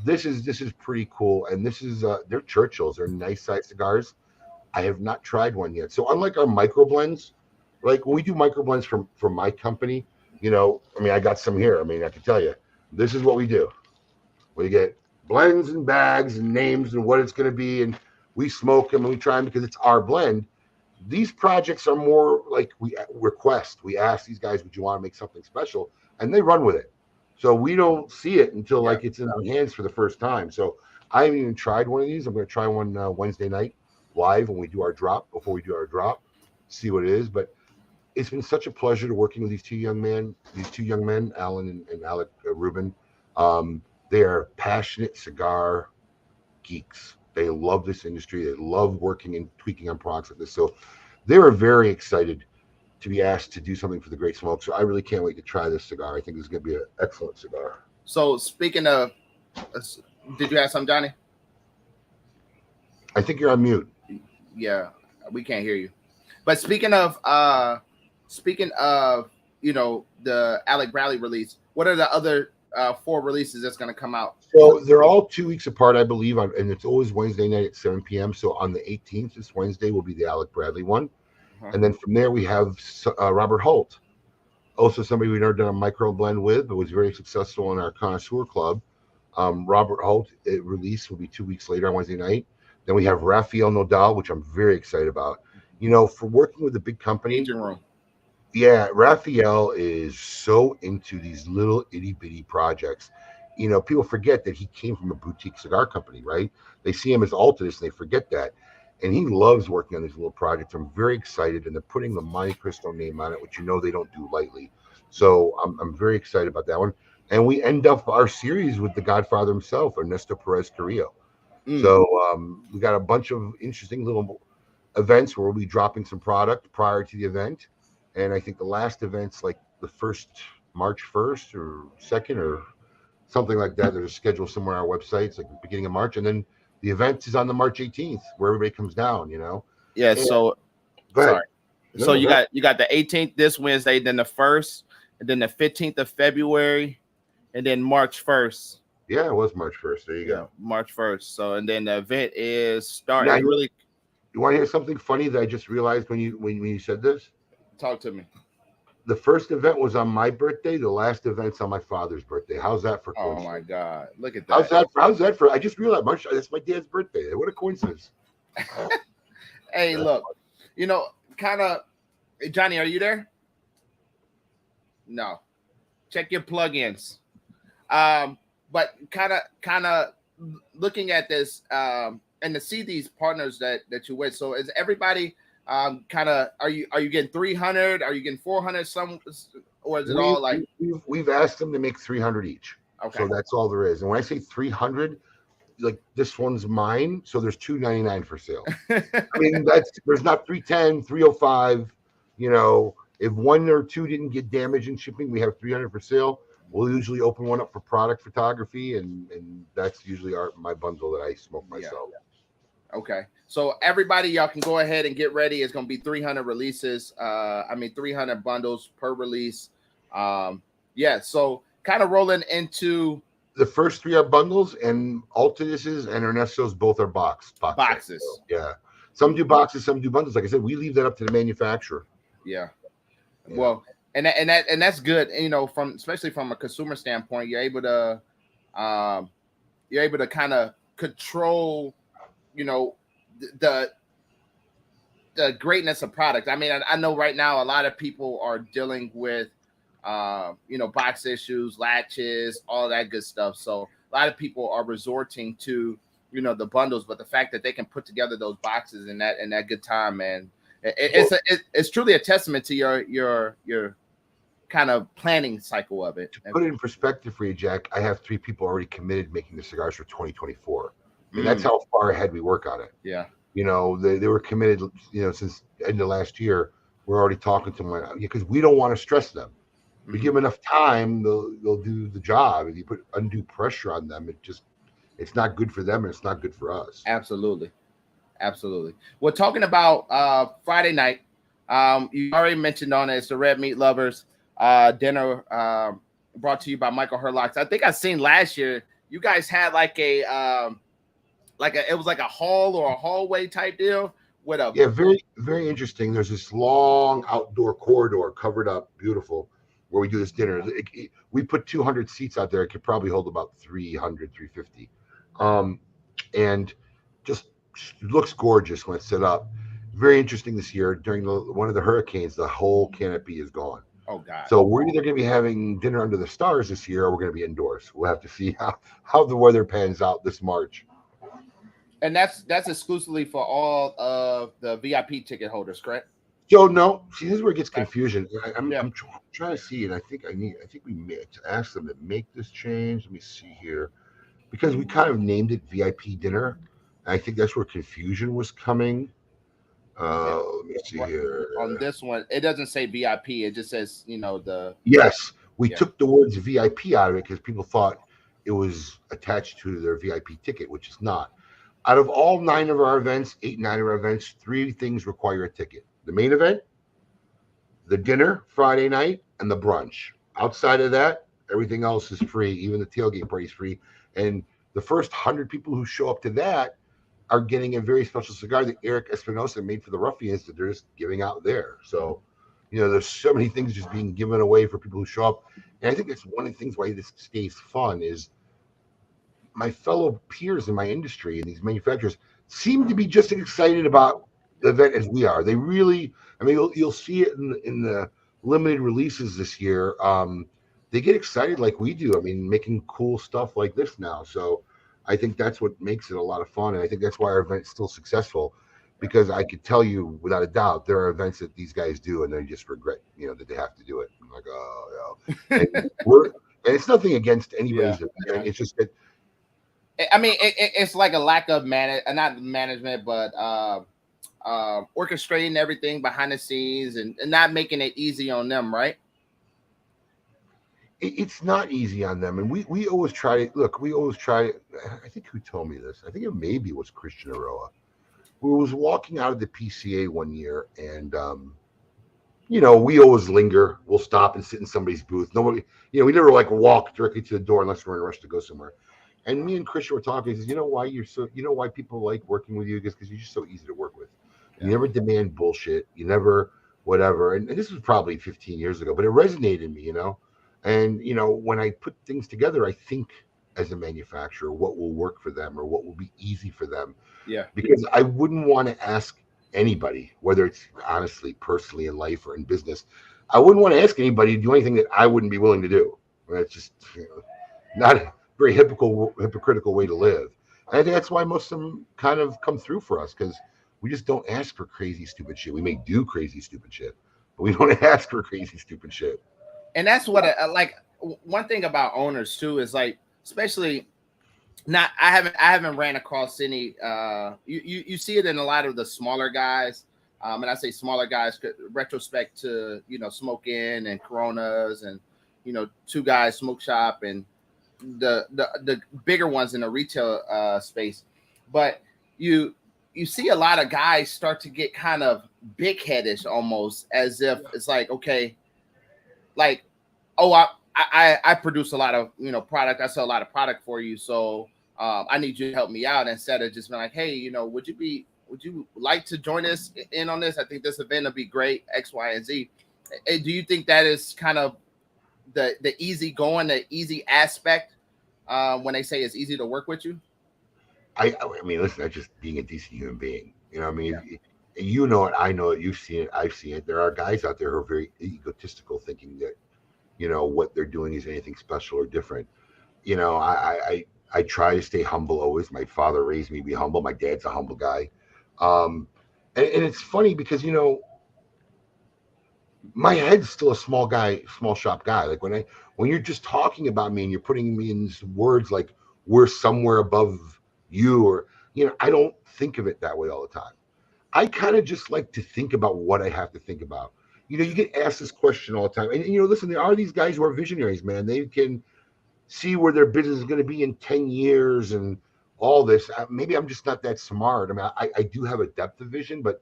Speaker 4: this is pretty cool. And this is they're Churchills. They're nice size cigars. I have not tried one yet. So unlike our micro blends, like when we do micro blends from my company, I got some here. I can tell you, this is what we do. We get blends and bags and names and what it's going to be, and we smoke them and we try them because it's our blend. These projects are more like we request. We ask these guys, would you want to make something special? And they run with it. So we don't see it until like it's in our hands for the first time. So I haven't even tried one of these. I'm going to try one Wednesday night live when we do our drop, before we do our drop, see what it is. But it's been such a pleasure to working with these two young men, Alan and Alec Rubin. They are passionate cigar geeks. They love this industry. They love working and tweaking on products like this. So they were very excited to be asked to do something for the Great Smoke. So I really can't wait to try this cigar. I think this is going to be an excellent cigar.
Speaker 1: So speaking of, did you have some, Johnny?
Speaker 4: I think you're on mute.
Speaker 1: Yeah, we can't hear you. But speaking of the Alec Bradley release, what are the other 4 releases that's going to come out?
Speaker 4: So they're all 2 weeks apart, I believe, and it's always Wednesday night at 7 p.m. So on the 18th, this Wednesday, will be the Alec Bradley one. And then from there, we have Robert Holt, also somebody we've never done a micro blend with, but was very successful in our connoisseur club. Robert Holt release will be 2 weeks later on Wednesday night. Then we have Rafael Nodal, which I'm very excited about. For working with a big company. Yeah, Raphael is so into these little itty bitty projects. People forget that he came from a boutique cigar company, right? They see him as Altadis and they forget that. And he loves working on these little projects. I'm very excited, and they're putting the Monte Cristo name on it, which they don't do lightly. So I'm very excited about that one. And we end up our series with the Godfather himself, Ernesto Perez Carrillo. So we got a bunch of interesting little events where we'll be dropping some product prior to the event. And I think the last event's like the March 1st or 2nd or something like that. There's a schedule somewhere on our website. It's like the beginning of March. And then the event is on the March 18th where everybody comes down,
Speaker 1: Yeah. So sorry. So you got the 18th this Wednesday, then the 1st, and then the 15th of February, and then March 1st.
Speaker 4: Yeah, it was March 1st. There you go.
Speaker 1: March 1st. So, and then the event is starting.
Speaker 4: You want to hear something funny that I just realized when you said this?
Speaker 1: Talk to me.
Speaker 4: The first event was on my birthday. The last event's on my father's birthday. How's that for coincidence?
Speaker 1: Oh my God! Look at that.
Speaker 4: How's that for? I just realized that's my dad's birthday. What a coincidence!
Speaker 1: Hey, look, kind of. Johnny, are you there? No. Check your plugins. But kind of looking at this and to see these partners that you're with. So is everybody kind of are you getting 300? Are you getting 400? Or is it all like
Speaker 4: we've asked them to make 300 each. Okay. So that's all there is. And when I say 300, like this one's mine, so there's 299 for sale. There's not 310, 305. If 1 or 2 didn't get damaged in shipping, we have 300 for sale. We'll usually open one up for product photography, and that's usually my bundle that I smoke myself.
Speaker 1: Yeah. Okay. So everybody, y'all can go ahead and get ready. It's going to be 300 releases. 300 bundles per release. So kind of rolling into
Speaker 4: the first 3 are bundles, and Altadis's and Ernesto's both are boxes.
Speaker 1: So,
Speaker 4: yeah. Some do boxes, some do bundles. Like I said, we leave that up to the manufacturer.
Speaker 1: Yeah. Well, and that's good. Especially from a consumer standpoint, you're able to kind of control, the the greatness of product. I mean, I know right now a lot of people are dealing with, box issues, latches, all that good stuff. So a lot of people are resorting to, the bundles. But the fact that they can put together those boxes in that good time, man, it's truly a testament to your kind of planning cycle of it.
Speaker 4: To put it in perspective for you, Jack, I have 3 people already committed making the cigars for 2024. I mean, that's how far ahead we work on it.
Speaker 1: Yeah.
Speaker 4: They were committed, since the end of last year. We're already talking to them because we don't want to stress them. We give them enough time, they'll do the job. If you put undue pressure on them, it's not good for them and it's not good for us.
Speaker 1: Absolutely. We're talking about Friday night. You already mentioned on it. It's the Red Meat Lovers dinner brought to you by Michael Herlocks. I think I seen last year you guys had it was like a hall or a hallway type deal with a
Speaker 4: very, very interesting. There's this long outdoor corridor covered up, beautiful, where we do this dinner. We put 200 seats out there. It could probably hold about 300, 350. And just looks gorgeous when it's set up. Very interesting this year. During one of the hurricanes, the whole canopy is gone.
Speaker 1: Oh God!
Speaker 4: So we're either going to be having dinner under the stars this year, or we're going to be indoors. We'll have to see how the weather pans out this March.
Speaker 1: And that's exclusively for all of the VIP ticket holders, correct?
Speaker 4: Joe, no. See, this is where it gets confusion. I'm trying to see, and I think we may ask them to make this change. Let me see here, because we kind of named it VIP dinner. I think that's where confusion was coming. Let me see here.
Speaker 1: On this one, it doesn't say VIP. It just says, the.
Speaker 4: Yes, we took the words VIP out of it because people thought it was attached to their VIP ticket, which is not. Out of all 9 of our events, 8, 9 of our events, 3 things require a ticket: the main event, the dinner Friday night, and the brunch. Outside of that, everything else is free. Even the tailgate party is free. And the first 100 people who show up to that are getting a very special cigar that Eric Espinosa made for the Ruffians that they're just giving out there. So, there's so many things just being given away for people who show up. And I think it's one of the things why this stays fun is my fellow peers in my industry and these manufacturers seem to be just as excited about the event as we are. They really, I mean, you'll see it in the limited releases this year. They get excited like we do. I mean, making cool stuff like this now. So I think that's what makes it a lot of fun. And I think that's why our event's still successful, because I could tell you without a doubt, there are events that these guys do and they just regret, that they have to do it. I'm like, oh, yeah. And it's nothing against anybody's event. It's just that,
Speaker 1: I mean, it's like a lack of not management, but orchestrating everything behind the scenes and not making it easy on them, right?
Speaker 4: It's not easy on them. And we always try to look, I think who told me this? I think it maybe was Christian Aroa, who was walking out of the PCA one year and, we always linger. We'll stop and sit in somebody's booth. Nobody, we never walk directly to the door unless we're in a rush to go somewhere. And me and Christian were talking. He says, why people like working with you? Because you're just so easy to work with. You never demand bullshit. You never whatever. And this was probably 15 years ago, but it resonated in me, And, when I put things together, I think as a manufacturer, what will work for them or what will be easy for them.
Speaker 1: Yeah.
Speaker 4: Because I wouldn't want to ask anybody, whether it's honestly, personally in life or in business, I wouldn't want to ask anybody to do anything that I wouldn't be willing to do. It's just not a very hypocritical way to live. And I think that's why most of them kind of come through for us, because we just don't ask for crazy, stupid shit. We may do crazy, stupid shit, but we don't ask for crazy, stupid shit.
Speaker 1: And that's what one thing about owners too is especially not, I haven't ran across any, you see it in a lot of the smaller guys. And I say smaller guys, retrospect to, Smoke Inn and Coronas and, Two Guys Smoke Shop and the bigger ones in the retail space. But you see a lot of guys start to get kind of big headish almost, as if it's okay, I produce a lot of product. I sell a lot of product for you, so I need you to help me out. Instead of just being like, hey, would you like to join us in on this? I think this event will be great, X, Y, and Z. Do you think that is kind of the easy going, the easy aspect when they say it's easy to work with you?
Speaker 4: I mean, listen, that's just being a decent human being. You know it, I know it, you've seen it, I've seen it. There are guys out there who are very egotistical, thinking that what they're doing is anything special or different. I try to stay humble always. My father raised me to be humble. My dad's a humble guy. Um, and it's funny because my head's still a small guy, small shop guy. Like when you're just talking about me and you're putting me in these words like we're somewhere above you, or I don't think of it that way all the time. I kind of just like to think about what I have to think about. You get asked this question all the time, and listen, there are these guys who are visionaries, man. They can see where their business is going to be in 10 years and all this. Maybe I'm just not that smart. I mean, I do have a depth of vision, but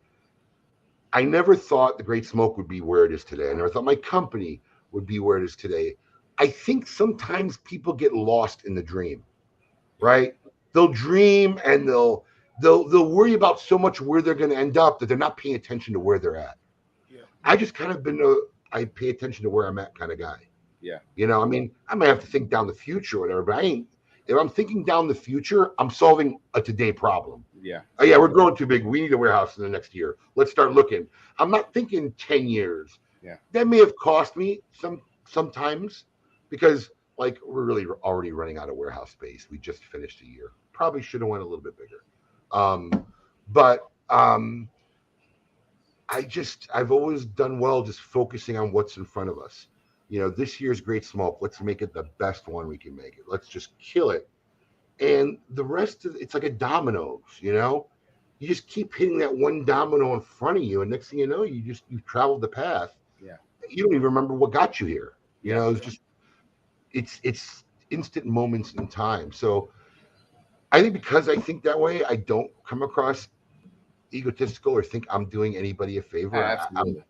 Speaker 4: I never thought the Great Smoke would be where it is today. I never thought my company would be where it is today. I think sometimes people get lost in the dream, right? They'll dream and they'll worry about so much where they're going to end up that they're not paying attention to where they're at.
Speaker 2: Yeah.
Speaker 4: I just kind of I pay attention to where I'm at kind of guy.
Speaker 1: Yeah.
Speaker 4: I mean, I might have to think down the future or whatever, but if I'm thinking down the future, I'm solving a today problem.
Speaker 1: Yeah.
Speaker 4: Oh yeah, we're growing too big. We need a warehouse in the next year. Let's start looking. I'm not thinking 10 years.
Speaker 1: Yeah.
Speaker 4: That may have cost me sometimes because like we're really already running out of warehouse space. We just finished a year. Probably should have went a little bit bigger. But I've always done well just focusing on what's in front of us. This year's Great Smoke, let's make it the best one we can make it. Let's just kill it. And the rest of it's like a dominoes, you just keep hitting that one domino in front of you. And next thing you know, you've traveled the path.
Speaker 1: Yeah.
Speaker 4: You don't even remember what got you here. It's just, it's instant moments in time. So I think because I think that way, I don't come across egotistical or think I'm doing anybody a favor.
Speaker 1: Absolutely.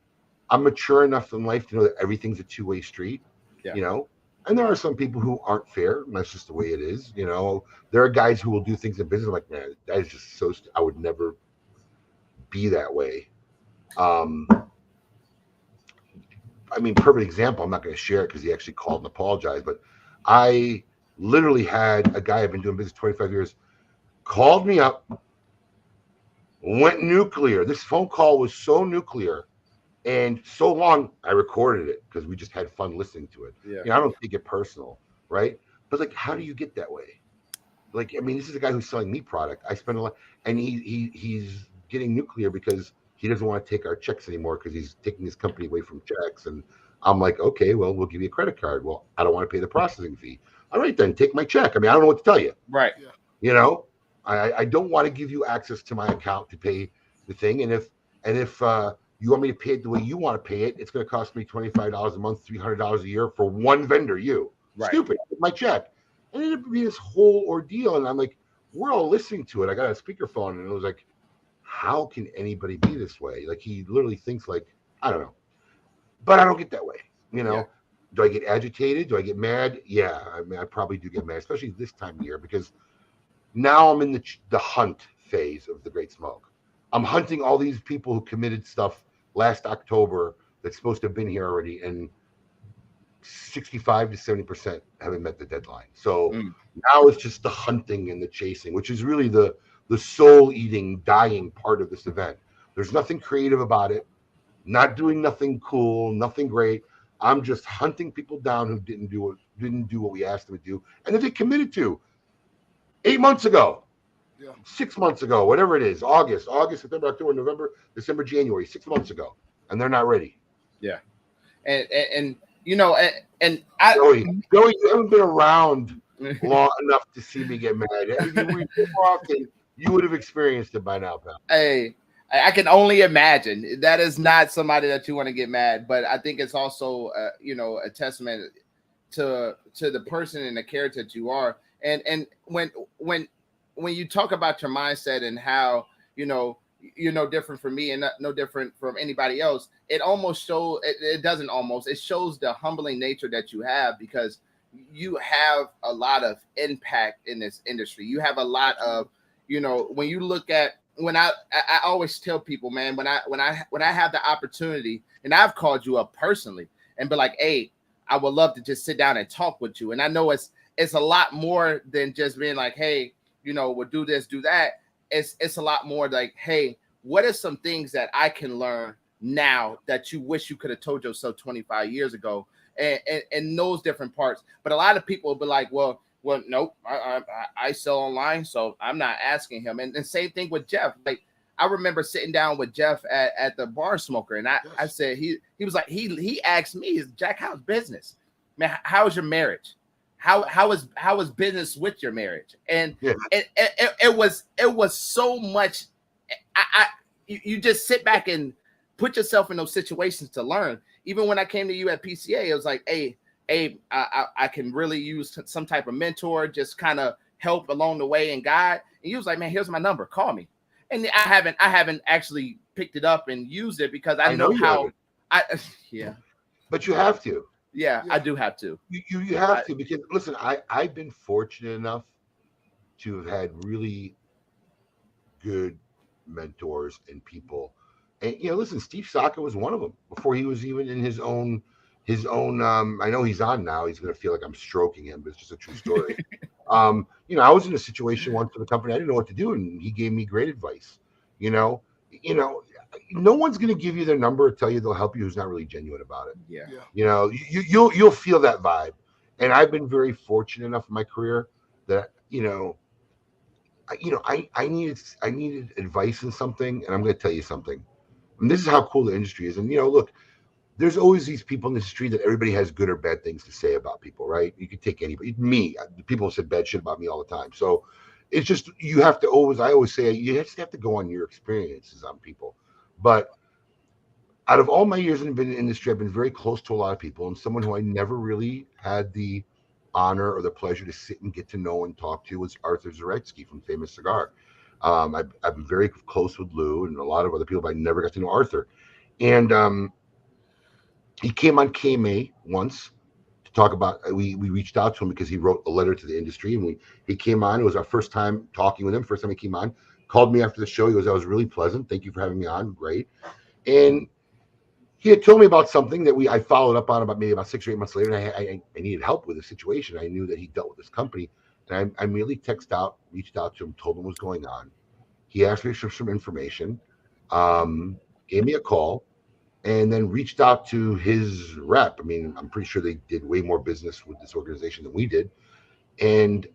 Speaker 4: I'm mature enough in life to know that everything's a two-way street,
Speaker 1: Yeah.
Speaker 4: And there are some people who aren't fair, and that's just the way it is. There are guys who will do things in business. I'm like, man, that is just so. I would never be that way. I mean, perfect example. I'm not going to share it because he actually called and apologized. But I literally had a guy I've been doing business 25 years called me up, went nuclear. This phone call was so nuclear. And so long, I recorded it because we just had fun listening to it.
Speaker 1: Yeah.
Speaker 4: I don't take it personal, right? But like, how do you get that way? Like, I mean, this is a guy who's selling me product. I spend a lot, and he's getting nuclear because he doesn't want to take our checks anymore because he's taking his company away from checks. And I'm like, okay, well, we'll give you a credit card. Well, I don't want to pay the processing fee. All right, then take my check. I mean, I don't know what to tell you.
Speaker 1: Right.
Speaker 2: Yeah.
Speaker 4: I don't want to give you access to my account to pay the thing. And if you want me to pay it the way you want to pay it, it's going to cost me $25 a month, $300 a year for one vendor.
Speaker 1: Right.
Speaker 4: Stupid. My check. And it ended up being this whole ordeal. And I'm like, we're all listening to it. I got a speakerphone, and it was like, how can anybody be this way? Like, he literally thinks like, I don't know. But I don't get that way.
Speaker 1: Yeah.
Speaker 4: Do I get agitated? Do I get mad? Yeah. I mean, I probably do get mad, especially this time of year, because now I'm in the hunt phase of the Great Smoke. I'm hunting all these people who committed stuff last October that's supposed to have been here already, and 65 to 70% haven't met the deadline. So now it's just the hunting and the chasing, which is really the soul-eating, dying part of this event. There's nothing creative about it, not doing nothing cool, nothing great. I'm just hunting people down who didn't do what we asked them to do, and that they committed to 8 months ago.
Speaker 2: Yeah.
Speaker 4: 6 months ago, whatever it is, August, September, October, November, December, January, 6 months ago, and they're not ready.
Speaker 1: Yeah. And I
Speaker 4: Joey, you haven't been around long enough to see me get mad. If you were more often, you would have experienced it by now, pal.
Speaker 1: Hey, I can only imagine. That is not somebody that you want to get mad, but I think it's also a testament to the person and the character that you are. And when you talk about your mindset and how you're no different from me and no different from anybody else, it almost shows. It doesn't almost. It shows the humbling nature that you have, because you have a lot of impact in this industry. You have a lot of, when you look at, when I always tell people, man, when I have the opportunity, and I've called you up personally and be like, hey, I would love to just sit down and talk with you. And I know it's a lot more than just being like, hey, we'll do this, do that. It's a lot more like, hey, what are some things that I can learn now that you wish you could have told yourself 25 years ago, and those different parts. But a lot of people will be like, well, nope, I sell online, so I'm not asking him. And same thing with Jeff. Like, I remember sitting down with Jeff at the bar smoker, and I said, he was like, he asked me, Jack, how's business? Man, how's your marriage? How is business with your marriage? And it was so much. You just sit back and put yourself in those situations to learn. Even when I came to you at PCA, it was like, hey, I can really use some type of mentor, just kind of help along the way and guide. And he was like, man, here's my number, call me. And I haven't actually picked it up and used it because I know how
Speaker 4: But you have to.
Speaker 1: Yeah, I do have to.
Speaker 4: You have to, because listen, I've been fortunate enough to have had really good mentors and people. And listen, Steve Saka was one of them before he was even in his own I know he's on now. He's gonna feel like I'm stroking him, but it's just a true story. I was in a situation once with a company, I didn't know what to do, and he gave me great advice. No one's gonna give you their number or tell you they'll help you who's not really genuine about it.
Speaker 1: Yeah.
Speaker 4: You'll feel that vibe. And I've been very fortunate enough in my career that I needed advice in something, and I'm going to tell you something. And this is how cool the industry is. And look, there's always these people in the industry that everybody has good or bad things to say about people, right? You could take anybody. Me, people said bad shit about me all the time. So it's just, you have to always, I always say, you just have to go on your experiences on people. But out of all my years in the industry, I've been very close to a lot of people, and someone who I never really had the honor or the pleasure to sit and get to know and talk to was Arthur Zaretsky from Famous Cigar. I've been very close with Lou and a lot of other people, but I never got to know Arthur. And he came on KMA once to talk about, we reached out to him because he wrote a letter to the industry, and he came on. It was our first time talking with him. First time he came on, called me after the show. He goes, that was really pleasant. Thank you for having me on. Great. And he had told me about something that I followed up on about 6 or 8 months later, and I needed help with the situation. I knew that he dealt with this company, and I immediately reached out to him, told him what was going on. He asked me for some information, gave me a call, and then reached out to his rep. I mean, I'm pretty sure they did way more business with this organization than we did. And,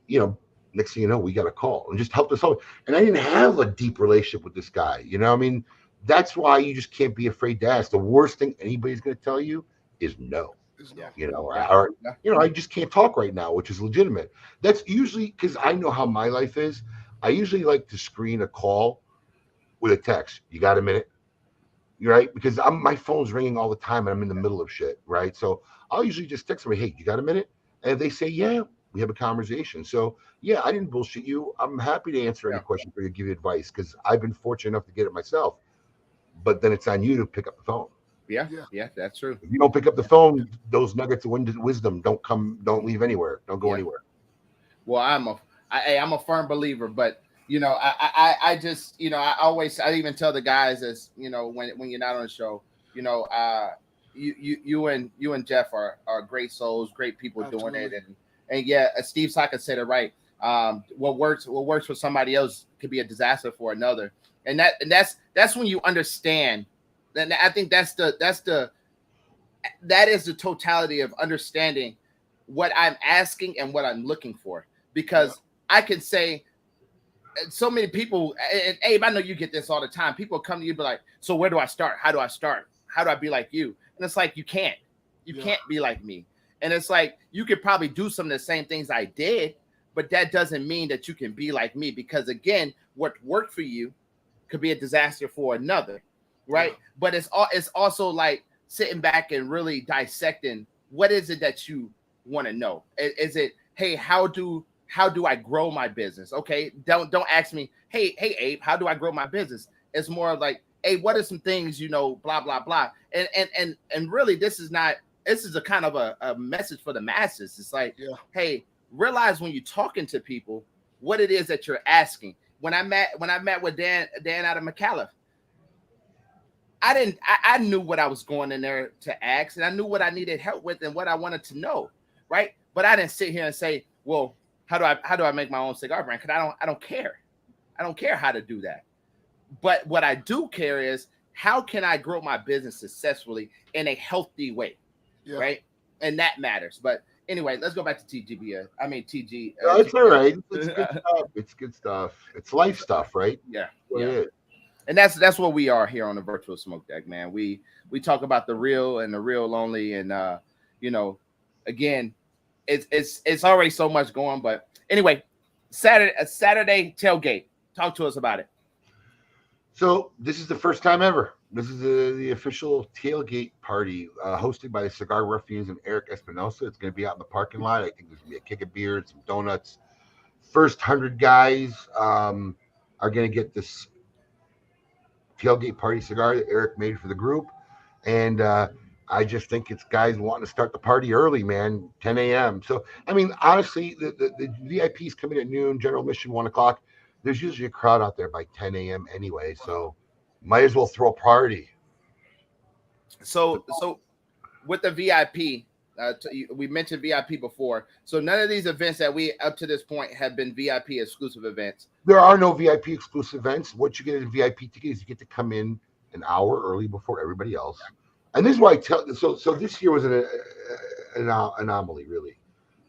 Speaker 4: next thing you know, we got a call and just helped us out. And I didn't have a deep relationship with this guy. I mean, that's why you just can't be afraid to ask. The worst thing anybody's going to tell you is no. I just can't talk right now, which is legitimate. That's usually because I know how my life is. I usually like to screen a call with a text. You got a minute? You're right, because my phone's ringing all the time and I'm in the middle of shit, right? So I'll usually just text somebody, hey, you got a minute? And if they say, yeah, we have a conversation. So yeah, I didn't bullshit you. I'm happy to answer any question for you, give you advice, because I've been fortunate enough to get it myself. But then it's on you to pick up the phone.
Speaker 1: Yeah, that's true.
Speaker 4: If you don't pick up the phone, those nuggets of wisdom don't leave anywhere. Don't go anywhere.
Speaker 1: Well, I'm a firm believer, but I just, I even tell the guys, as when you're not on the show, you and Jeff are great souls, great people. Absolutely. Doing it, and yeah, as Steve Saka said it right. What works for somebody else could be a disaster for another, and that's when you understand. And I think that is the totality of understanding what I'm asking and what I'm looking for, because I can say. So many people, and Abe, I know you get this all the time. People come to you, be like, so where do I start? How do I start? How do I be like you? And it's like, you can't be like me. And it's like, you could probably do some of the same things I did, but that doesn't mean that you can be like me, because again, what worked for you could be a disaster for another, right? Yeah. But it's also like sitting back and really dissecting, what is it that you want to know? Is it, hey, how do I grow my business? Okay, don't ask me, hey Abe, how do I grow my business? It's more of like, hey, what are some things, blah blah blah. And really, this is a kind of a message for the masses. It's like, hey, realize when you're talking to people what it is that you're asking. When I met with Dan out of McAuliffe, I knew what I was going in there to ask, and I knew what I needed help with and what I wanted to know, right? But I didn't sit here and say, well, how do I make my own cigar brand? Because I don't care. I don't care how to do that. But what I do care is how can I grow my business successfully in a healthy way, right? And that matters. But anyway, let's go back to TGB. I mean TG.
Speaker 4: No, it's all right. It's good stuff. It's good stuff. It's life stuff, right?
Speaker 1: Yeah,
Speaker 4: What
Speaker 1: yeah.
Speaker 4: it is.
Speaker 1: And that's what we are here on the Virtual Smoke Deck, man. We talk about the real and the real only, and you know, again, it's already so much going. But anyway, Saturday tailgate. Talk to us about it.
Speaker 4: So this is the first time ever. This is the official tailgate party hosted by the Cigar Ruffians and Eric Espinosa. It's going to be out in the parking lot. I think there's going to be a kick of beer and some donuts. First 100 guys are going to get this tailgate party cigar that Eric made for the group. And I just think it's guys wanting to start the party early, man, 10 a.m. So, I mean, honestly, the VIPs come in at noon, general admission 1 o'clock. There's usually a crowd out there by 10 a.m. anyway. So might as well throw a party.
Speaker 1: So with the VIP, we mentioned VIP before. So none of these events that we up to this point have been VIP exclusive events.
Speaker 4: There are no VIP exclusive events. What you get in a VIP ticket is you get to come in an hour early before everybody else. And this is why I tell. So this year was an anomaly, really.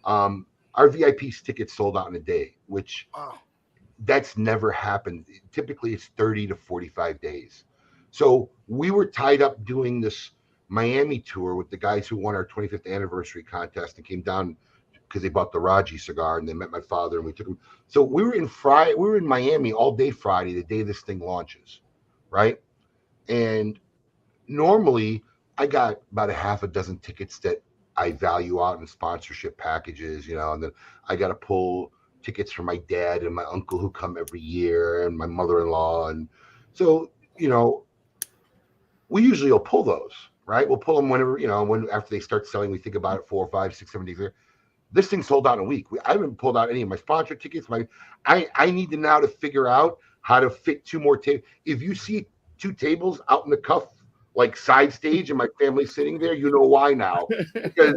Speaker 4: Our VIP tickets sold out in a day, which that's never happened. Typically, it's 30 to 45 days. So we were tied up doing this Miami tour with the guys who won our 25th anniversary contest and came down because they bought the Raji cigar and they met my father and we took them. So we were in Miami all day Friday, the day this thing launches, right? And normally I got about a half a dozen tickets that I value out in sponsorship packages, you know, and then I got to pull tickets for my dad and my uncle who come every year and my mother-in-law. And so, you know, we usually will pull those, right? We'll pull them whenever, you know, when after they start selling, we think about it 4, 5, 6, 7 days later. This thing sold out in a week. I haven't pulled out any of my sponsor tickets. I need to now to figure out how to fit 2 more tables. If you see 2 tables out in the cuff, like side stage, and my family sitting there, you know why now. Because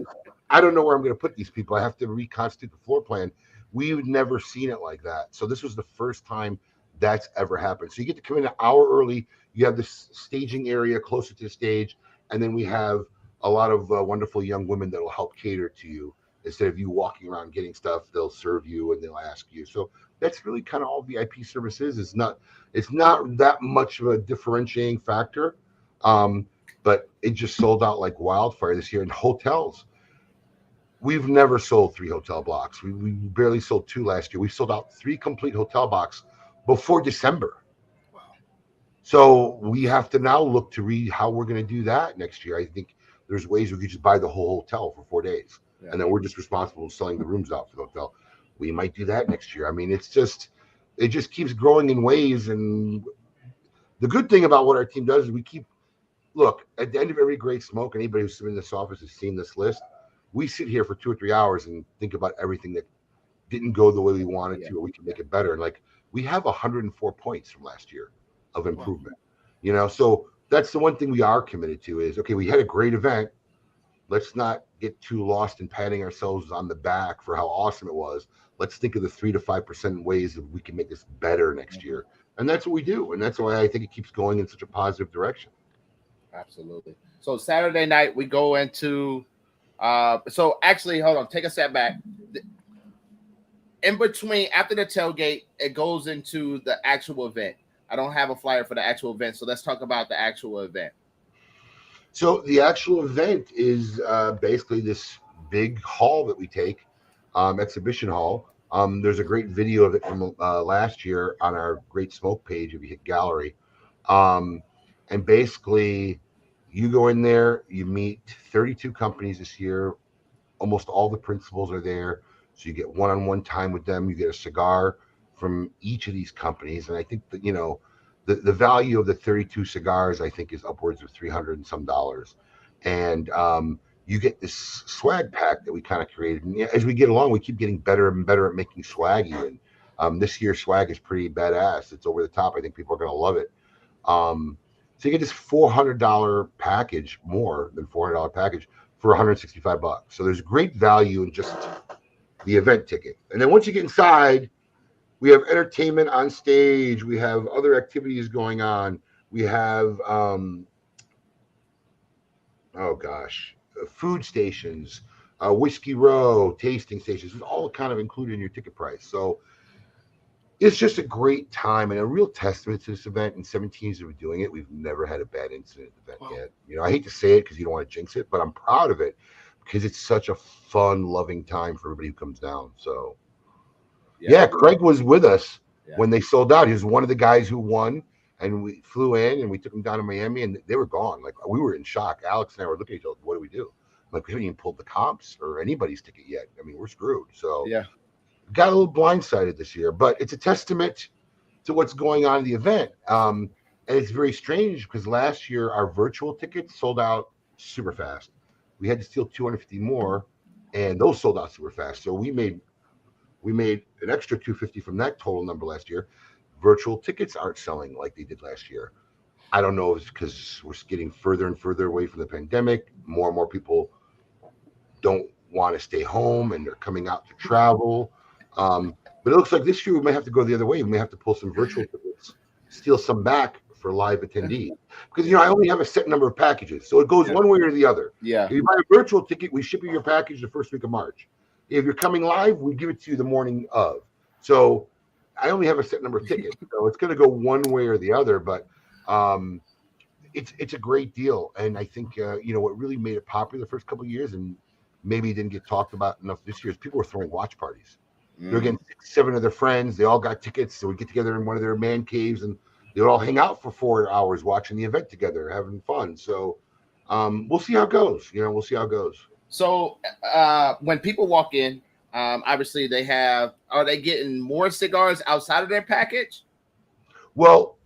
Speaker 4: I don't know where I'm going to put these people. I have to reconstitute the floor plan. We've never seen it like that. So this was the first time that's ever happened. So you get to come in an hour early. You have this staging area closer to the stage. And then we have a lot of wonderful young women that will help cater to you. Instead of you walking around getting stuff, they'll serve you and they'll ask you. So that's really kind of all VIP services. It's not that much of a differentiating factor. But it just sold out like wildfire this year. In hotels, we've never sold 3 hotel blocks. We barely sold 2 last year. We sold out 3 complete hotel blocks before December. Wow. So we have to now look to read how we're going to do that next year. I think there's ways we could just buy the whole hotel for 4 days. Yeah. And then we're just responsible for selling the rooms out for the hotel. We might do that next year. I mean, it just keeps growing in ways. And the good thing about what our team does is look, at the end of every great smoke, anybody who's in this office has seen this list. We sit here for 2 or 3 hours and think about everything that didn't go the way we wanted to, or we can make it better. And like, we have 104 points from last year of improvement, you know? So that's the one thing we are committed to is, okay, we had a great event. Let's not get too lost in patting ourselves on the back for how awesome it was. Let's think of the 3 to 5% ways that we can make this better next year. And that's what we do. And that's why I think it keeps going in such a positive direction.
Speaker 1: Absolutely. So Saturday night we go into so actually hold on, take a step back. In between, after the tailgate, it goes into the actual event. I don't have a flyer for the actual event, so let's talk about the actual event.
Speaker 4: So the actual event is basically this big hall that we take, exhibition hall. There's a great video of it from last year on our Great Smoke page if you hit gallery. And basically, you go in there, you meet 32 companies this year. Almost all the principals are there. So you get one-on-one time with them. You get a cigar from each of these companies. And I think that, you know, the value of the 32 cigars, I think, is upwards of $300 and some dollars. And you get this swag pack that we kind of created. And as we get along, we keep getting better and better at making swag even. This year's swag is pretty badass. It's over the top. I think people are going to love it. So you get this $400 package, more than $400 package for $165. So there's great value in just the event ticket. And then once you get inside, We have entertainment on stage. We have other activities going on. We have oh gosh, food stations, whiskey row, tasting stations. It's all kind of included in your ticket price. So it's just a great time and a real testament to this event. In 17 years of doing it, we've never had a bad incident at the event
Speaker 2: Wow.
Speaker 4: yet. You know, I hate to say it because you don't want to jinx it, but I'm proud of it because it's such a fun, loving time for everybody who comes down. So yeah, Craig was with us
Speaker 1: Yeah.
Speaker 4: when they sold out. He was one of the guys who won, and we flew in and we took him down to Miami, and they were gone. Like we were in shock. Alex and I were looking at each other. What do we do? Like we haven't even pulled the comps or anybody's ticket yet. I mean, we're screwed. So
Speaker 1: Yeah.
Speaker 4: got a little blindsided this year, but it's a testament to what's going on in the event. And it's very strange because last year our virtual tickets sold out super fast. We had to steal 250 more, and those sold out super fast. So we made an extra 250 from that total number last year. Virtual tickets aren't selling like they did last year. I don't know if it's because we're getting further and further away from the pandemic. More and more people don't want to stay home and they're coming out to travel. But it looks like this year we may have to go the other way. We may have to pull some virtual tickets, steal some back for live attendees. Because I only have a set number of packages, so it goes one way or the other.
Speaker 1: Yeah.
Speaker 4: If you buy a virtual ticket, we ship you your package the first week of March. If you're coming live, we give it to you the morning of. So I only have a set number of tickets, so it's going to go one way or the other. But it's a great deal, and I think what really made it popular the first couple of years, and maybe it didn't get talked about enough this year, is people were throwing watch parties. They're getting 6, 7 of their friends. They all got tickets, so we get together in one of their man caves, and they would all hang out for 4 hours watching the event together, having fun. So we'll see how it goes. We'll see how it goes.
Speaker 1: So when people walk in, obviously are they getting more cigars outside of their package?
Speaker 4: Well,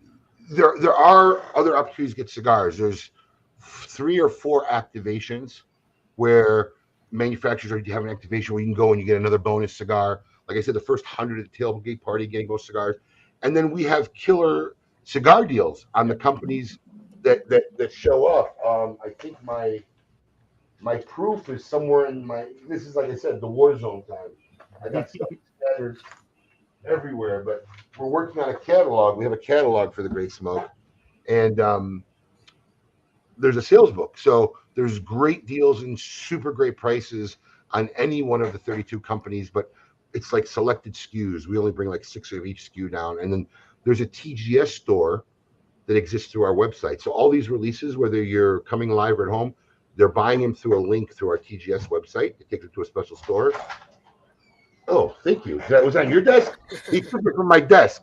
Speaker 4: there are other opportunities to get cigars. There's 3 or 4 activations where manufacturers already have an activation where you can go and you get another bonus cigar. Like I said, the first 100 at the tailgate party getting both cigars. And then we have killer cigar deals on the companies that show up. I think my proof is somewhere in this is, like I said, the war zone time. I got stuff scattered everywhere, but we're working on a catalog. We have a catalog for the Great Smoke, and there's a sales book. So there's great deals and super great prices on any one of the 32 companies, but it's like selected SKUs. We only bring like 6 of each SKU down. And then there's a TGS store that exists through our website. So all these releases, whether you're coming live or at home, they're buying them through a link through our TGS website. It takes them to a special store. Oh, thank you. That was on your desk? He took it from my desk.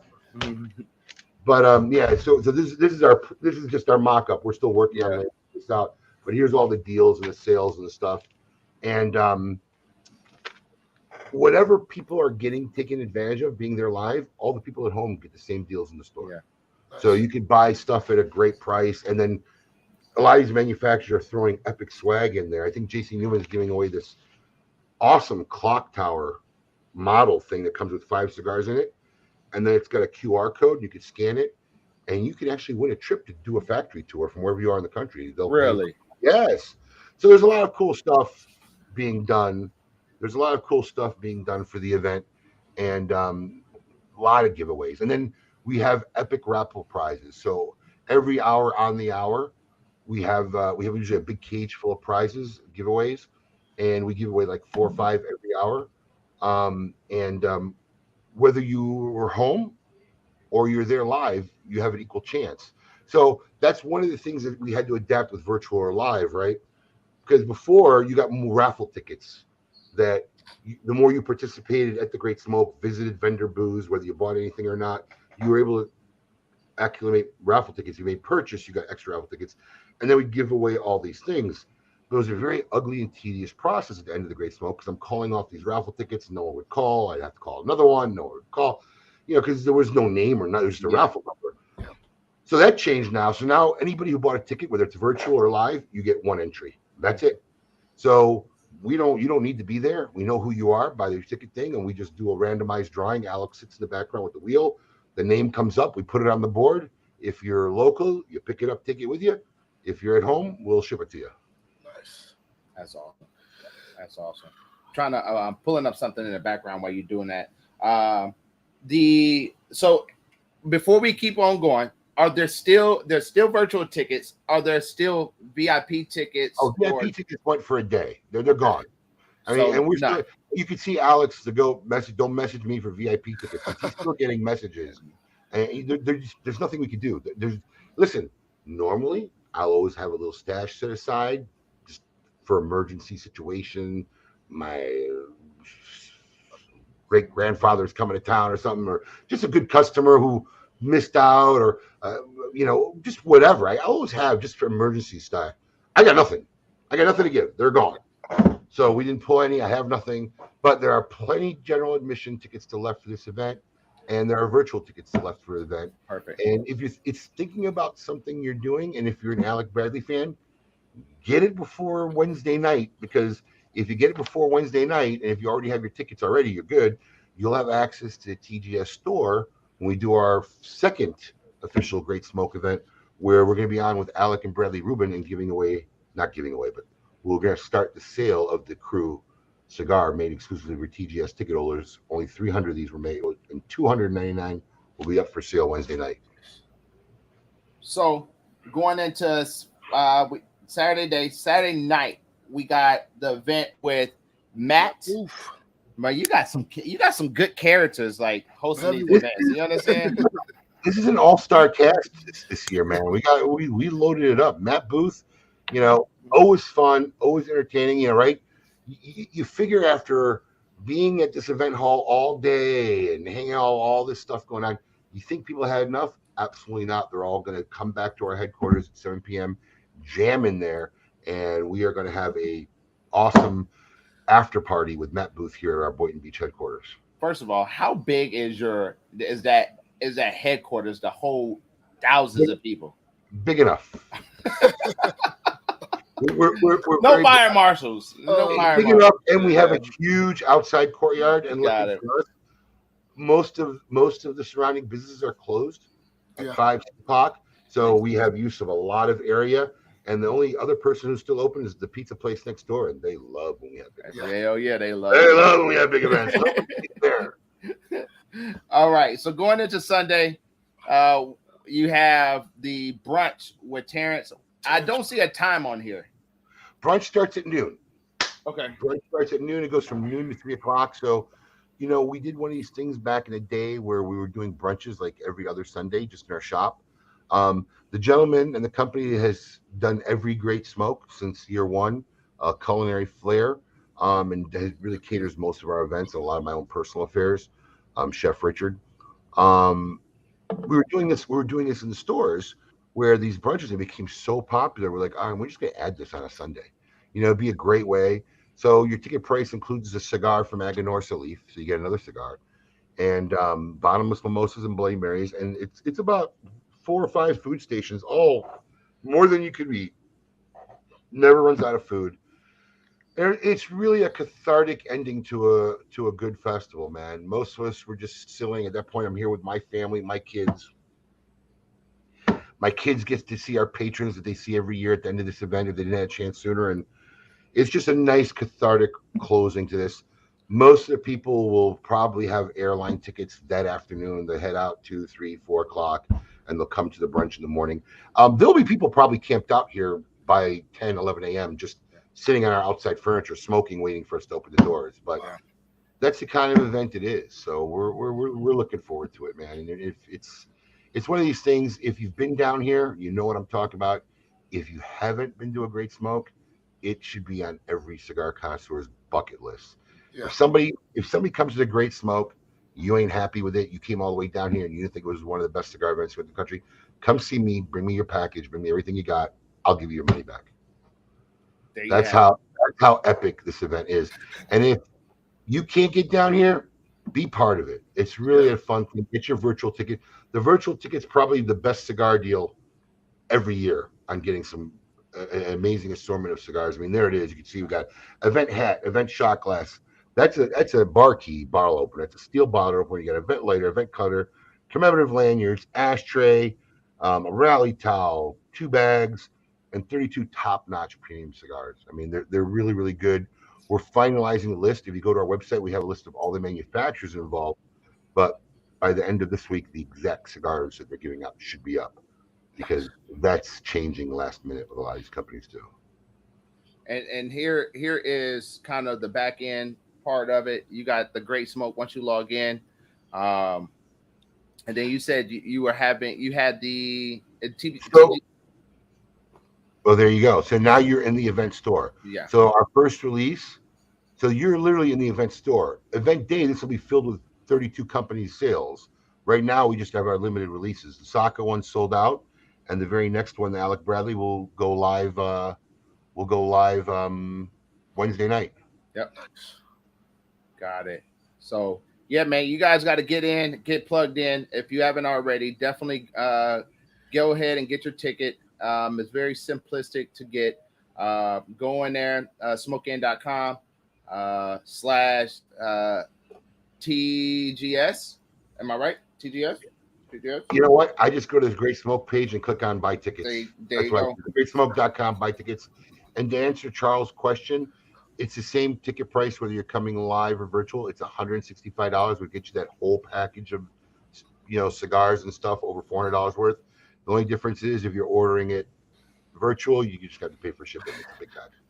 Speaker 4: But yeah, so this is just our mock-up. We're still working on this out. But here's all the deals and the sales and the stuff. And whatever people are taking advantage of being there live, all the people at home get the same deals in the store.
Speaker 1: Yeah.
Speaker 4: So you could buy stuff at a great price, and then a lot of these manufacturers are throwing epic swag in there. I think JC Newman is giving away this awesome clock tower model thing that comes with 5 cigars in it, and then it's got a QR code. You could scan it, and you can actually win a trip to do a factory tour from wherever you are in the country.
Speaker 1: Really?
Speaker 4: Yes. So there's a lot of cool stuff being done. There's a lot of cool stuff being done for the event, and a lot of giveaways. And then we have epic raffle prizes. So every hour on the hour, we have usually a big cage full of prizes, giveaways, and we give away like 4 or 5 every hour. Whether you were home or you're there live, you have an equal chance. So that's one of the things that we had to adapt with virtual or live, right? Because before you got more raffle tickets that the more you participated at the Great Smoke, visited vendor booths, whether you bought anything or not, you were able to accumulate raffle tickets. You made purchase, you got extra raffle tickets, and then we give away all these things. But it was a very ugly and tedious process at the end of the Great Smoke because I'm calling off these raffle tickets. No one would call. I'd have to call another one. No one would call, because there was no name or not. It was just a raffle number. So that changed now. So now anybody who bought a ticket, whether it's virtual or live, you get 1 entry. That's it. So you don't need to be there. We know who you are by your ticket thing, and we just do a randomized drawing. Alex sits in the background with the wheel. The name comes up. We put it on the board. If you're local, you pick it up, take it with you. If you're at home, we'll ship it to you.
Speaker 2: Nice.
Speaker 1: That's awesome. That's awesome. I'm pulling up something in the background while you're doing that. the so before we keep on going, are there's still virtual tickets? Are there still VIP tickets
Speaker 4: Oh,
Speaker 1: or
Speaker 4: VIP tickets went for a day. They're gone. I mean,
Speaker 1: so
Speaker 4: and we're
Speaker 1: none?
Speaker 4: still. You could see Alex to go message. Don't message me for VIP tickets because he's still getting messages, and there's nothing we could do. There's listen. Normally, I'll always have a little stash set aside just for emergency situation. My great grandfather's coming to town or something, or just a good customer who missed out, or just whatever. I always have just for emergency stuff. I got nothing. I got nothing to give. They're gone. So we didn't pull any. I have nothing, but there are plenty general admission tickets still left for this event, and there are virtual tickets still left for the event.
Speaker 1: Perfect.
Speaker 4: And if it's thinking about something you're doing, and if you're an Alec Bradley fan, get it before Wednesday night, because if you get it before Wednesday night, and if you already have your tickets already, you're good. You'll have access to the TGS store when we do our second official Great Smoke event, where we're going to be on with Alec and Bradley Rubin and not giving away, but we're going to start the sale of the Crew cigar made exclusively for TGS ticket holders. Only 300 of these were made, and 299 will be up for sale Wednesday night.
Speaker 1: So going into Saturday night, we got the event with Matt.
Speaker 2: Oof.
Speaker 1: But you got some good characters like hosting these
Speaker 2: Heavyweight.
Speaker 1: events. You understand?
Speaker 4: This is an all-star cast this year, man. We loaded it up. Matt Booth, always fun, always entertaining. Right? You figure after being at this event hall all day and hanging out, all this stuff going on, you think people had enough? Absolutely not. They're all going to come back to our headquarters at 7 p.m., jam in there, and we are going to have a awesome after party with Matt Booth here at our Boynton Beach headquarters.
Speaker 1: First of all, how big is that headquarters to hold thousands of people?
Speaker 4: Big enough. we're
Speaker 1: No
Speaker 4: very
Speaker 1: fire marshals. No fire
Speaker 4: big
Speaker 1: marshals.
Speaker 4: enough, and we have a huge outside courtyard. And
Speaker 1: Got
Speaker 4: looking
Speaker 1: it.
Speaker 4: for us, most of the surrounding businesses are closed at
Speaker 2: Yeah.
Speaker 4: 5 o'clock, so we have use of a lot of area. And the only other person who's still open is the pizza place next door, and they love when we have big events.
Speaker 1: Hell yeah, they love
Speaker 4: They
Speaker 1: it.
Speaker 4: love when we have big events. There.
Speaker 1: All right. So going into Sunday, you have the brunch with Terrence. I don't see a time on here.
Speaker 4: Brunch starts at noon.
Speaker 1: Okay.
Speaker 4: Brunch starts at noon. It goes from noon to 3 o'clock. So, we did one of these things back in the day where we were doing brunches like every other Sunday, just in our shop. The gentleman and the company has done every great smoke since year one, Culinary Flair, and really caters most of our events and a lot of my own personal affairs. Chef Richard. We were doing this. We were doing this in the stores where these brunches, they became so popular. We're like, all right, we're just going to add this on a Sunday. It'd be a great way. So your ticket price includes a cigar from Aganorsa Leaf, so you get another cigar, and bottomless mimosas and Bloody Marys, and it's about 4 or 5 food stations, all more than you could eat. Never runs out of food. And it's really a cathartic ending to a good festival, man. Most of us were just silly at that point. I'm here with my family, my kids. My kids get to see our patrons that they see every year at the end of this event if they didn't have a chance sooner, and it's just a nice cathartic closing to this. Most of the people will probably have airline tickets that afternoon. They head out 2, 3, 4 o'clock, and they'll come to the brunch in the morning. There'll be people probably camped out here by 10, 11 a.m. just sitting on our outside furniture, smoking, waiting for us to open the doors. But that's the kind of event it is. So we're looking forward to it, man. And if it's one of these things. If you've been down here, you know what I'm talking about. If you haven't been to a Great Smoke, it should be on every cigar connoisseur's bucket list.
Speaker 2: Yeah.
Speaker 4: If somebody comes to the Great Smoke, you ain't happy with it, you came all the way down here and you didn't think it was one of the best cigar events in the country, come see me, bring me your package, bring me everything you got. I'll give you your money back. That's how epic this event is. And if you can't get down here, be part of it. It's really a fun thing. Get your virtual ticket. The virtual ticket's probably the best cigar deal every year on getting some an amazing assortment of cigars. I mean, there it is. You can see we got event hat, event shot glass. That's a bar key bottle opener. That's a steel bottle opener. You got event lighter, event cutter, commemorative lanyards, ashtray, a rally towel, 2 bags, and 32 top-notch premium cigars. I mean, they're really, really good. We're finalizing the list. If you go to our website, we have a list of all the manufacturers involved. But by the end of this week, the exact cigars that they're giving out should be up, because that's changing last minute with a lot of these companies too.
Speaker 1: And here is kind of the back end part of it. You got the Great Smoke once you log in, and then you said you had the
Speaker 4: So, well, there you go. So now you're in the event store.
Speaker 1: Yeah.
Speaker 4: So our first release. So you're literally in the event store. Event day, this will be filled with 32 companies' sales. Right now, we just have our limited releases. The Saka one sold out, and the very next one, the Alec Bradley, will go live. Wednesday night.
Speaker 1: Yep. Got it. So yeah, man, you guys got to get plugged in. If you haven't already, definitely go ahead and get your ticket. It's very simplistic to get. Go in there, smokein.com / TGS. Am I right? TGS?
Speaker 4: You know what? I just go to the Great Smoke page and click on buy tickets.
Speaker 1: There you go.
Speaker 4: GreatSmoke.com, buy tickets. And to answer Charles' question, it's the same ticket price whether you're coming live or virtual. It's $165. We'll get you that whole package of, cigars and stuff, over $400 worth. The only difference is if you're ordering it virtual, you just have to pay for shipping. It's a big package.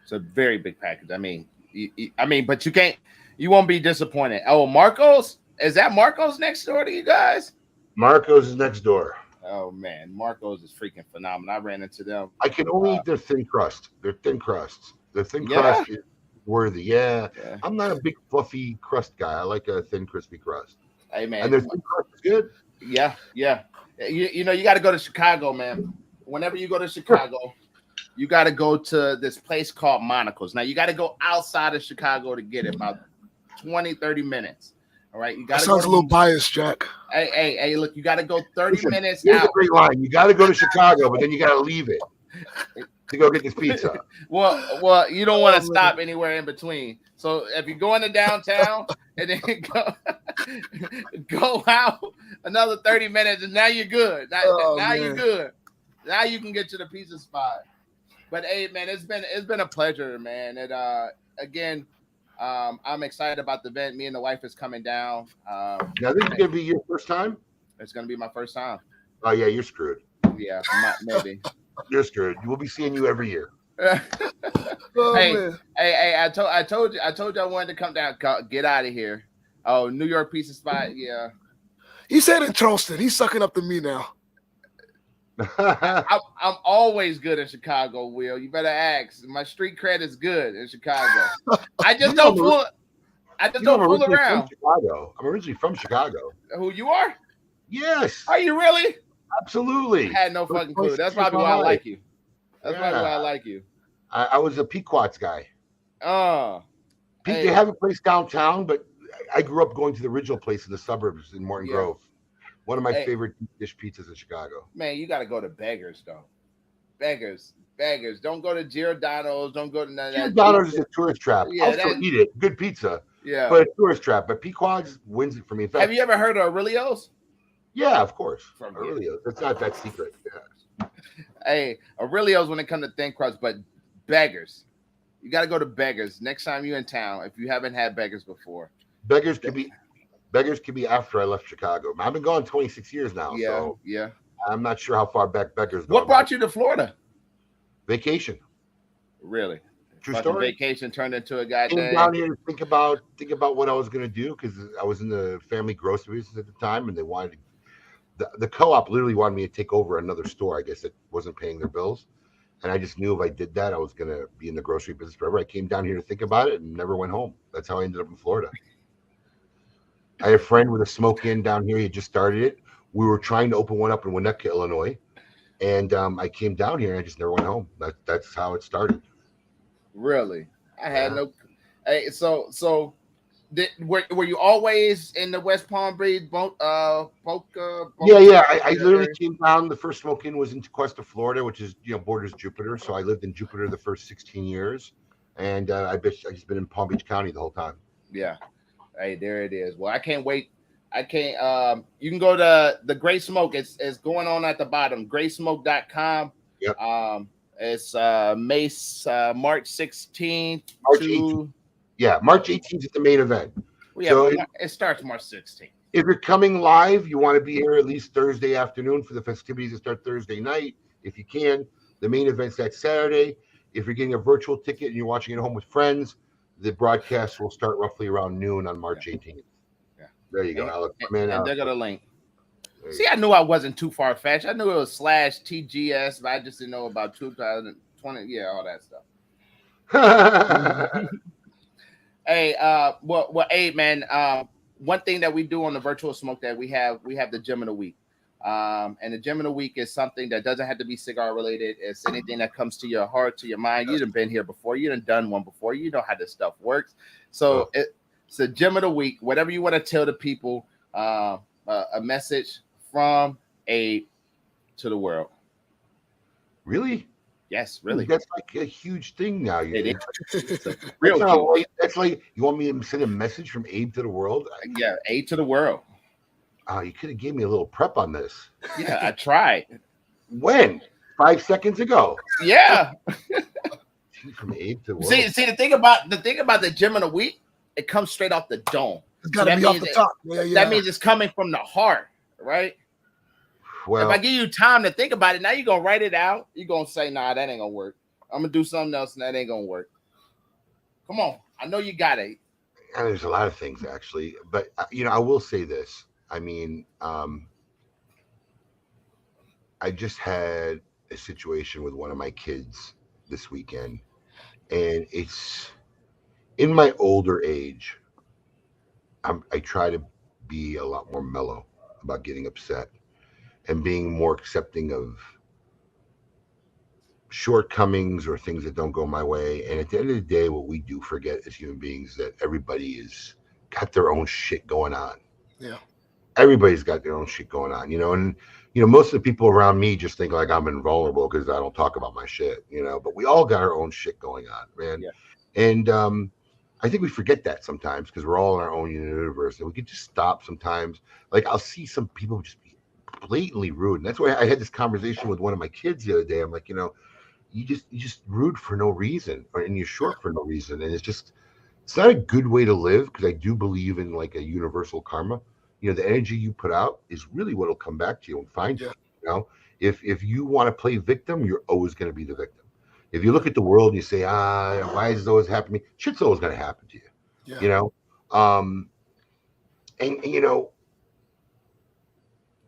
Speaker 1: It's a very big package. I mean, but you won't be disappointed. Oh, Marcos? Is that Marcos next door to you guys?
Speaker 4: Marcos is next door.
Speaker 1: Oh man, Marcos is freaking phenomenal. I ran into them.
Speaker 4: I can only eat their thin crust. Their thin crusts. The thin crust is worthy. Yeah. I'm not a big fluffy crust guy. I like a thin, crispy crust.
Speaker 1: Hey man,
Speaker 4: and their thin crust is good.
Speaker 1: Yeah. You got to go to Chicago, man. Whenever you go to Chicago, you got to go to this place called Monaco's. Now you got to go outside of Chicago to get it, about 20-30 minutes. All right, you got.
Speaker 2: That sounds a little biased, Jack.
Speaker 1: Hey! Look, you got to go 30 minutes
Speaker 4: Here's
Speaker 1: out.
Speaker 4: a great line. You got to go to Chicago, but then you got to leave it to go get this pizza.
Speaker 1: well, you don't want to stop anywhere in between. So if you go into downtown and then go out another 30 minutes, and now you're good. Now you're good. Now you can get to the pizza spot. But hey, man, it's been a pleasure, man. And again. I'm excited about the event. Me and the wife is coming down.
Speaker 4: Now this is gonna be your first time?
Speaker 1: It's gonna be my first time.
Speaker 4: Oh yeah, you're screwed.
Speaker 1: Yeah, maybe.
Speaker 4: You're screwed. We'll be seeing you every year.
Speaker 1: Hey, I told you I wanted to come down. Get out of here. Oh, New York pizza spot. Yeah.
Speaker 2: He said in Charleston. He's sucking up to me now.
Speaker 1: I'm always good in Chicago, Will. You better ask. My street cred is good in Chicago. I just don't fool. Don't fool around.
Speaker 4: I'm originally from Chicago.
Speaker 1: Who you are?
Speaker 4: Yes.
Speaker 1: Are you really?
Speaker 4: Absolutely.
Speaker 1: I had no fucking clue. That's probably why I like you. That's probably why I like you.
Speaker 4: I was a Pequot's guy.
Speaker 1: Oh.
Speaker 4: They have a place downtown, but I grew up going to the original place in the suburbs in Morton Grove. One of my favorite dish pizzas in Chicago.
Speaker 1: Man, you got to go to Beggars, though. Beggars. Don't go to Giordano's. Don't go to none of that.
Speaker 4: Giordano's is a tourist trap.
Speaker 1: Yeah,
Speaker 4: I'll still eat it. Good pizza.
Speaker 1: Yeah.
Speaker 4: But a tourist trap. But Pequod's wins it for me. In fact,
Speaker 1: have you ever heard of Aurelio's?
Speaker 4: Yeah, of course. Aurelio's. It's not that secret. Yeah.
Speaker 1: Hey, Aurelio's when it comes to thin crust, but Beggars. You got to go to Beggars next time you're in town if you haven't had Beggars before.
Speaker 4: Beggars could be after I left Chicago. I've been gone 26 years now.
Speaker 1: Yeah,
Speaker 4: so
Speaker 1: yeah.
Speaker 4: I'm not sure how far back Beggars go.
Speaker 1: What brought you to Florida?
Speaker 4: Vacation.
Speaker 1: Really?
Speaker 4: True story.
Speaker 1: Vacation turned into a goddamn.
Speaker 4: Came down here to think about what I was going to do because I was in the family grocery business at the time, and they wanted the co-op literally wanted me to take over another store. I guess that wasn't paying their bills, and I just knew if I did that, I was going to be in the grocery business forever. I came down here to think about it and never went home. That's how I ended up in Florida. I had a friend with a smoke inn down here. He had just started it. We were trying to open one up in Winnetka, Illinois. And I came down here and I just never went home. That's how it started.
Speaker 1: Really? I had no. Hey, so were you always in the West Palm Beach, Boca?
Speaker 4: Yeah. I literally came down. The first smoke inn was in Tequesta, Florida, which is borders Jupiter. So I lived in Jupiter the first 16 years, and I just been in Palm Beach County the whole time.
Speaker 1: Yeah. Hey, there it is. Well, I can't wait. You can go to the Great Smoke. It's going on at the bottom. GreatSmoke.com.
Speaker 4: Yep.
Speaker 1: It's March 16th.
Speaker 4: March 18th. Yeah, March 18th is the main event.
Speaker 1: Well, yeah, so it starts March 16th.
Speaker 4: If you're coming live, you want to be here at least Thursday afternoon for the festivities that start Thursday night, if you can. The main event's that Saturday. If you're getting a virtual ticket and you're watching at home with friends, the broadcast will start roughly around noon on March 18th.
Speaker 1: Yeah.
Speaker 4: There you go, Alex. Man,
Speaker 1: and they're gonna link.
Speaker 4: there you
Speaker 1: See, I knew I wasn't too far fetched. I knew it was /TGS, but I just didn't know about 2020. Yeah, all that stuff.
Speaker 4: go.
Speaker 1: Hey, hey, man. One thing that we do on the virtual smoke that we have the gym of the week. And the gym of the week is something that doesn't have to be cigar related. It's anything that comes to your heart, to your mind. You done been here before. You done one before. You know how this stuff works. So it's the gym of the week. Whatever you want to tell the people, a message from Abe to the world.
Speaker 4: Really?
Speaker 1: Yes, really.
Speaker 4: That's like a huge thing now.
Speaker 1: It
Speaker 4: It's
Speaker 1: real huge.
Speaker 4: that's like, you want me to send a message from Abe to the world?
Speaker 1: Yeah, Abe to the world.
Speaker 4: Oh, you could have gave me a little prep on this.
Speaker 1: Yeah, I tried.
Speaker 4: When? 5 seconds ago.
Speaker 1: Yeah.
Speaker 4: From Abe to the world.
Speaker 1: See the thing about the gym of the week, it comes straight off the dome.
Speaker 2: It's got to be off the top. Yeah.
Speaker 1: That means it's coming from the heart, right?
Speaker 4: Well,
Speaker 1: if I give you time to think about it, now you're gonna write it out. You're gonna say, "Nah, that ain't gonna work. I'm gonna do something else, and that ain't gonna work." Come on, I know you got it.
Speaker 4: and there's a lot of things actually, but I will say this. I mean, I just had a situation with one of my kids this weekend, and it's in my older age. I try to be a lot more mellow about getting upset and being more accepting of shortcomings or things that don't go my way. And at the end of the day, what we do forget as human beings is that everybody is got their own shit going on.
Speaker 2: Yeah.
Speaker 4: Everybody's got their own shit going on, and most of the people around me just think like I'm invulnerable because I don't talk about my shit, but we all got our own shit going on, man.
Speaker 1: Yeah.
Speaker 4: And I think we forget that sometimes because we're all in our own universe, and we can just stop sometimes. Like I'll see some people just be blatantly rude, and that's why I had this conversation with one of my kids the other day. I'm like, you just rude for no reason, and you're short for no reason, and it's not a good way to live, because I do believe in like a universal karma. The energy you put out is really what'll come back to you and find you. If you want to play victim, you're always going to be the victim. If you look at the world and you say, why is this always happening to me? Shit's always going to happen to you.
Speaker 2: Yeah.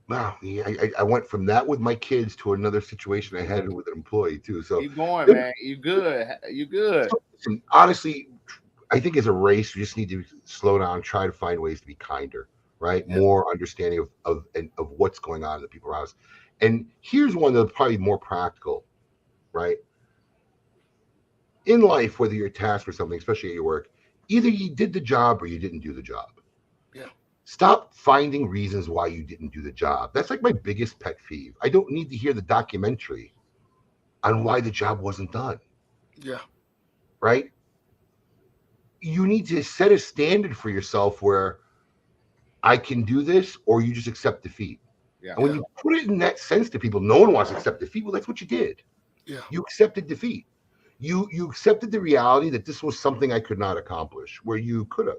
Speaker 4: Wow, I went from that with my kids to another situation I had with an employee too. So
Speaker 1: Keep going, man. You good. You good.
Speaker 4: Listen, honestly, I think as a race, we just need to slow down, try to find ways to be kinder, right?
Speaker 2: Yeah.
Speaker 4: More understanding of what's going on in the people around us. And here's one that's probably more practical, right? In life, whether you're tasked for something, especially at your work, either you did the job or you didn't do the job.
Speaker 2: Yeah.
Speaker 4: Stop finding reasons why you didn't do the job. That's like my biggest pet peeve. I don't need to hear the documentary on why the job wasn't done.
Speaker 2: Yeah.
Speaker 4: Right? You need to set a standard for yourself where I can do this, or you just accept defeat.
Speaker 1: Yeah.
Speaker 4: And when you put it in that sense to people, no one wants to accept defeat. Well, that's what you did.
Speaker 2: Yeah.
Speaker 4: You accepted defeat. You accepted the reality that this was something I could not accomplish, where you could have.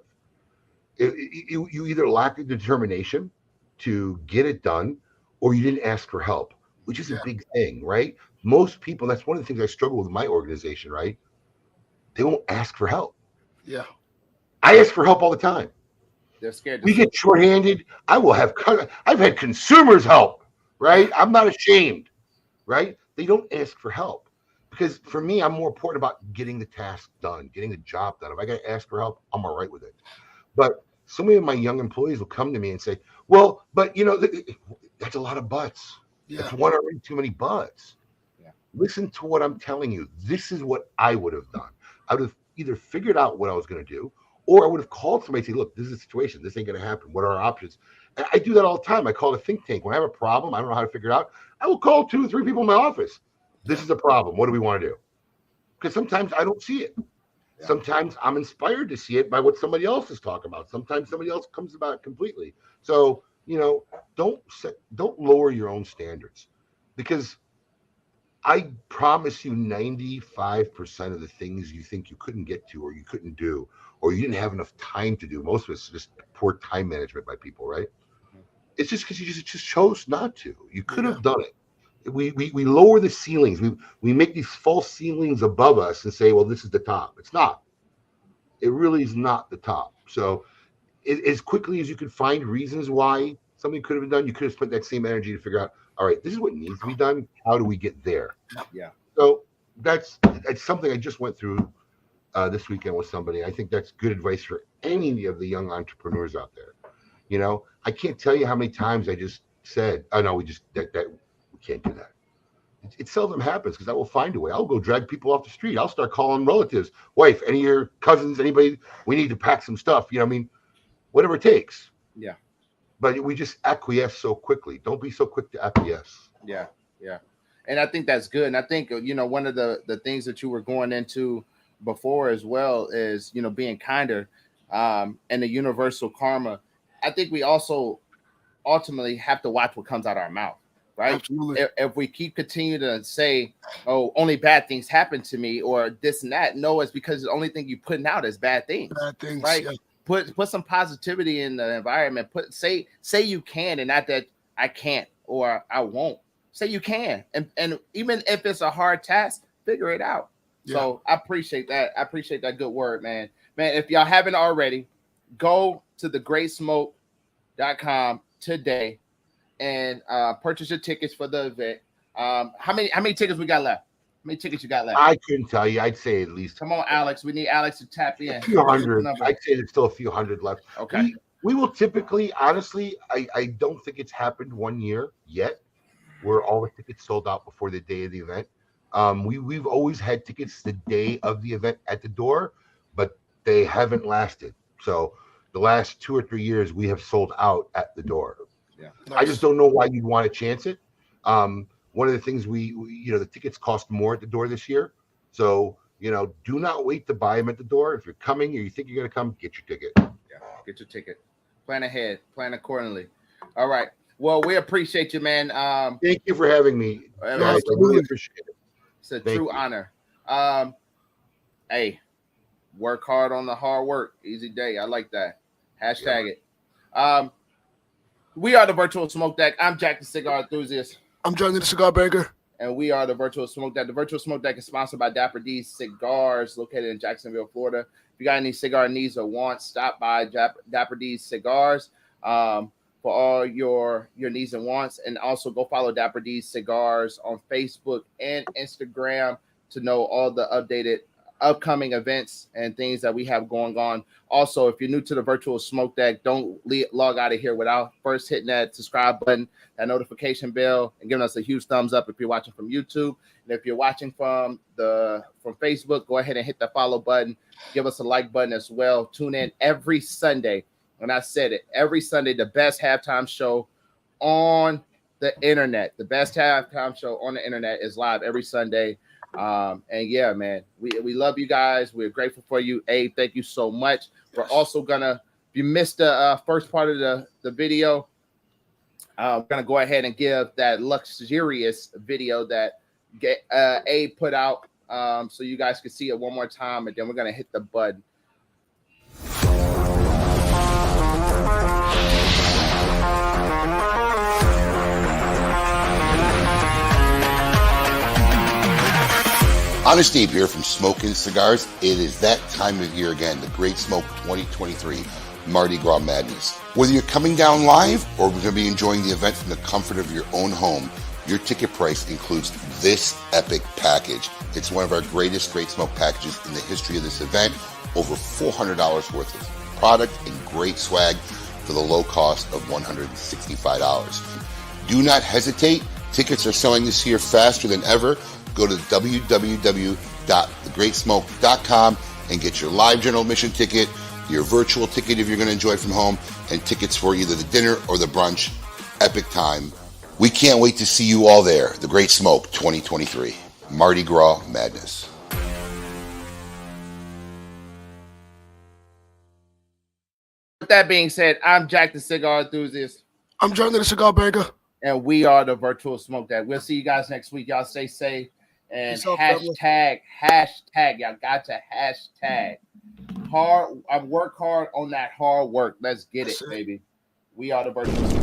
Speaker 4: You either lacked the determination to get it done, or you didn't ask for help, which is a big thing, right? Most people, that's one of the things I struggle with in my organization, right? They won't ask for help.
Speaker 2: Yeah.
Speaker 4: I ask for help all the time.
Speaker 1: They're scared.
Speaker 4: We get shorthanded. I've had consumers help, right? I'm not ashamed, right? They don't ask for help, because for me, I'm more important about getting the task done, getting the job done. If I got to ask for help, I'm all right with it. But so many of my young employees will come to me and say, well, but that's a lot of buts.
Speaker 2: Yeah.
Speaker 4: That's one already too many buts.
Speaker 1: Yeah.
Speaker 4: Listen to what I'm telling you. This is what I would have done. I would have either figured out what I was going to do, or I would have called somebody and say, look, this is a situation. This ain't going to happen. What are our options? And I do that all the time. I call a think tank. When I have a problem, I don't know how to figure it out, I will call 2 or 3 people in my office. This is a problem. What do we want to do? Because sometimes I don't see it. Yeah. Sometimes I'm inspired to see it by what somebody else is talking about. Sometimes somebody else comes about it completely. So, don't lower your own standards, because I promise you 95% of the things you think you couldn't get to or you couldn't do or you didn't have enough time to do, most of it's just poor time management by people, right? It's just because you just chose not to. You could
Speaker 2: Yeah.
Speaker 4: have done it. We lower the ceilings. We make these false ceilings above us and say, well, this is the top. It's not. It really is not the top. So as quickly as you can find reasons why something could have been done, you could have spent that same energy to figure out, all right, this is what needs to be done. How do we get there?
Speaker 1: Yeah.
Speaker 4: So that's something I just went through this weekend with somebody. I think that's good advice for any of the young entrepreneurs out there. You know, I can't tell you how many times I just said, "Oh no, that we can't do that." It seldom happens because I will find a way. I'll go drag people off the street. I'll start calling relatives, wife, any of your cousins, anybody. We need to pack some stuff. You know, what I mean, whatever it takes.
Speaker 1: Yeah.
Speaker 4: But we just acquiesce so quickly. Don't be so quick to acquiesce.
Speaker 1: Yeah. Yeah. And I think that's good. And I think, one of the things that you were going into before as well is, being kinder, and the universal karma. I think we also ultimately have to watch what comes out of our mouth, right?
Speaker 2: Absolutely.
Speaker 1: If we keep continuing to say, oh, only bad things happen to me or this and that, no, it's because the only thing you're putting out is bad things.
Speaker 2: Bad things,
Speaker 1: right?
Speaker 2: yeah.
Speaker 1: Put some positivity in the environment. Say you can, and not that I can't or I won't. Say you can, and even if it's a hard task, figure it out.
Speaker 2: Yeah.
Speaker 1: So I appreciate that. I appreciate that good word, man. Man, if y'all haven't already, go to thegreatsmoke.com today and purchase your tickets for the event. How many tickets we got left? How many tickets you got left?
Speaker 4: I couldn't tell you. I'd say at least.
Speaker 1: Come on, Alex. We need Alex to tap in.
Speaker 4: A few hundred. I'd say there's still a few hundred left.
Speaker 1: Okay.
Speaker 4: We will typically, honestly, I don't think it's happened one year yet where all the tickets sold out before the day of the event. We've always had tickets the day of the event at the door, but they haven't lasted. So the last 2 or 3 years, we have sold out at the door.
Speaker 1: Yeah.
Speaker 2: Nice.
Speaker 4: I just don't know why you'd want to chance it. One of the things we the tickets cost more at the door this year. So, do not wait to buy them at the door. If you're coming or you think you're going to come, get your ticket.
Speaker 1: Yeah, get your ticket. Plan ahead. Plan accordingly. All right. Well, we appreciate you, man.
Speaker 4: Thank you for having me, guys. I really appreciate it.
Speaker 1: It's a true honor. Hey, work hard on the hard work. Easy day. I like that. Hashtag it. We are the Virtual Smoke Deck. I'm Jack the Cigar Enthusiast.
Speaker 2: I'm Johnny the Cigar Banker.
Speaker 1: And we are the Virtual Smoke Deck. The Virtual Smoke Deck is sponsored by Dapper D's Cigars, located in Jacksonville, Florida. If you got any cigar needs or wants, stop by Dapper D's Cigars for all your needs and wants. And also go follow Dapper D's Cigars on Facebook and Instagram to know all the upcoming events and things that we have going on. Also, if you're new to the Virtual Smoke Deck, don't log out of here without first hitting that subscribe button, that notification bell, and giving us a huge thumbs up if you're watching from YouTube. And if you're watching from Facebook, go ahead and hit the follow button. Give us a like button as well. Tune in every Sunday. And I said it, every Sunday, the best halftime show on the internet. The best halftime show on the internet is live every Sunday. And yeah, man, we love you guys. We're grateful for you. Abe, thank you so much. We're also gonna, if you missed the first part of the video, we're gonna go ahead and give that luxurious video that Abe put out, so you guys can see it one more time, and then we're gonna hit the button.
Speaker 5: Honest Abe here from Smoking Cigars. It is that time of year again, the Great Smoke 2023 Mardi Gras Madness. Whether you're coming down live or going to be enjoying the event from the comfort of your own home, your ticket price includes this epic package. It's one of our greatest Great Smoke packages in the history of this event. Over $400 worth of product and great swag for the low cost of $165. Do not hesitate. Tickets are selling this year faster than ever. Go to www.thegreatsmoke.com and get your live general admission ticket, your virtual ticket if you're going to enjoy it from home, and tickets for either the dinner or the brunch. Epic time. We can't wait to see you all there. The Great Smoke 2023. Mardi Gras Madness.
Speaker 1: With that being said, I'm Jack the Cigar Enthusiast.
Speaker 2: I'm Johnny the Cigar Banker.
Speaker 1: And we are the Virtual Smoke That. We'll see you guys next week. Y'all stay safe. And
Speaker 2: Peace out,
Speaker 1: hashtag, y'all got to hashtag hard. I work hard on that hard work. Let's get it, baby. We are the Virtual Smoke.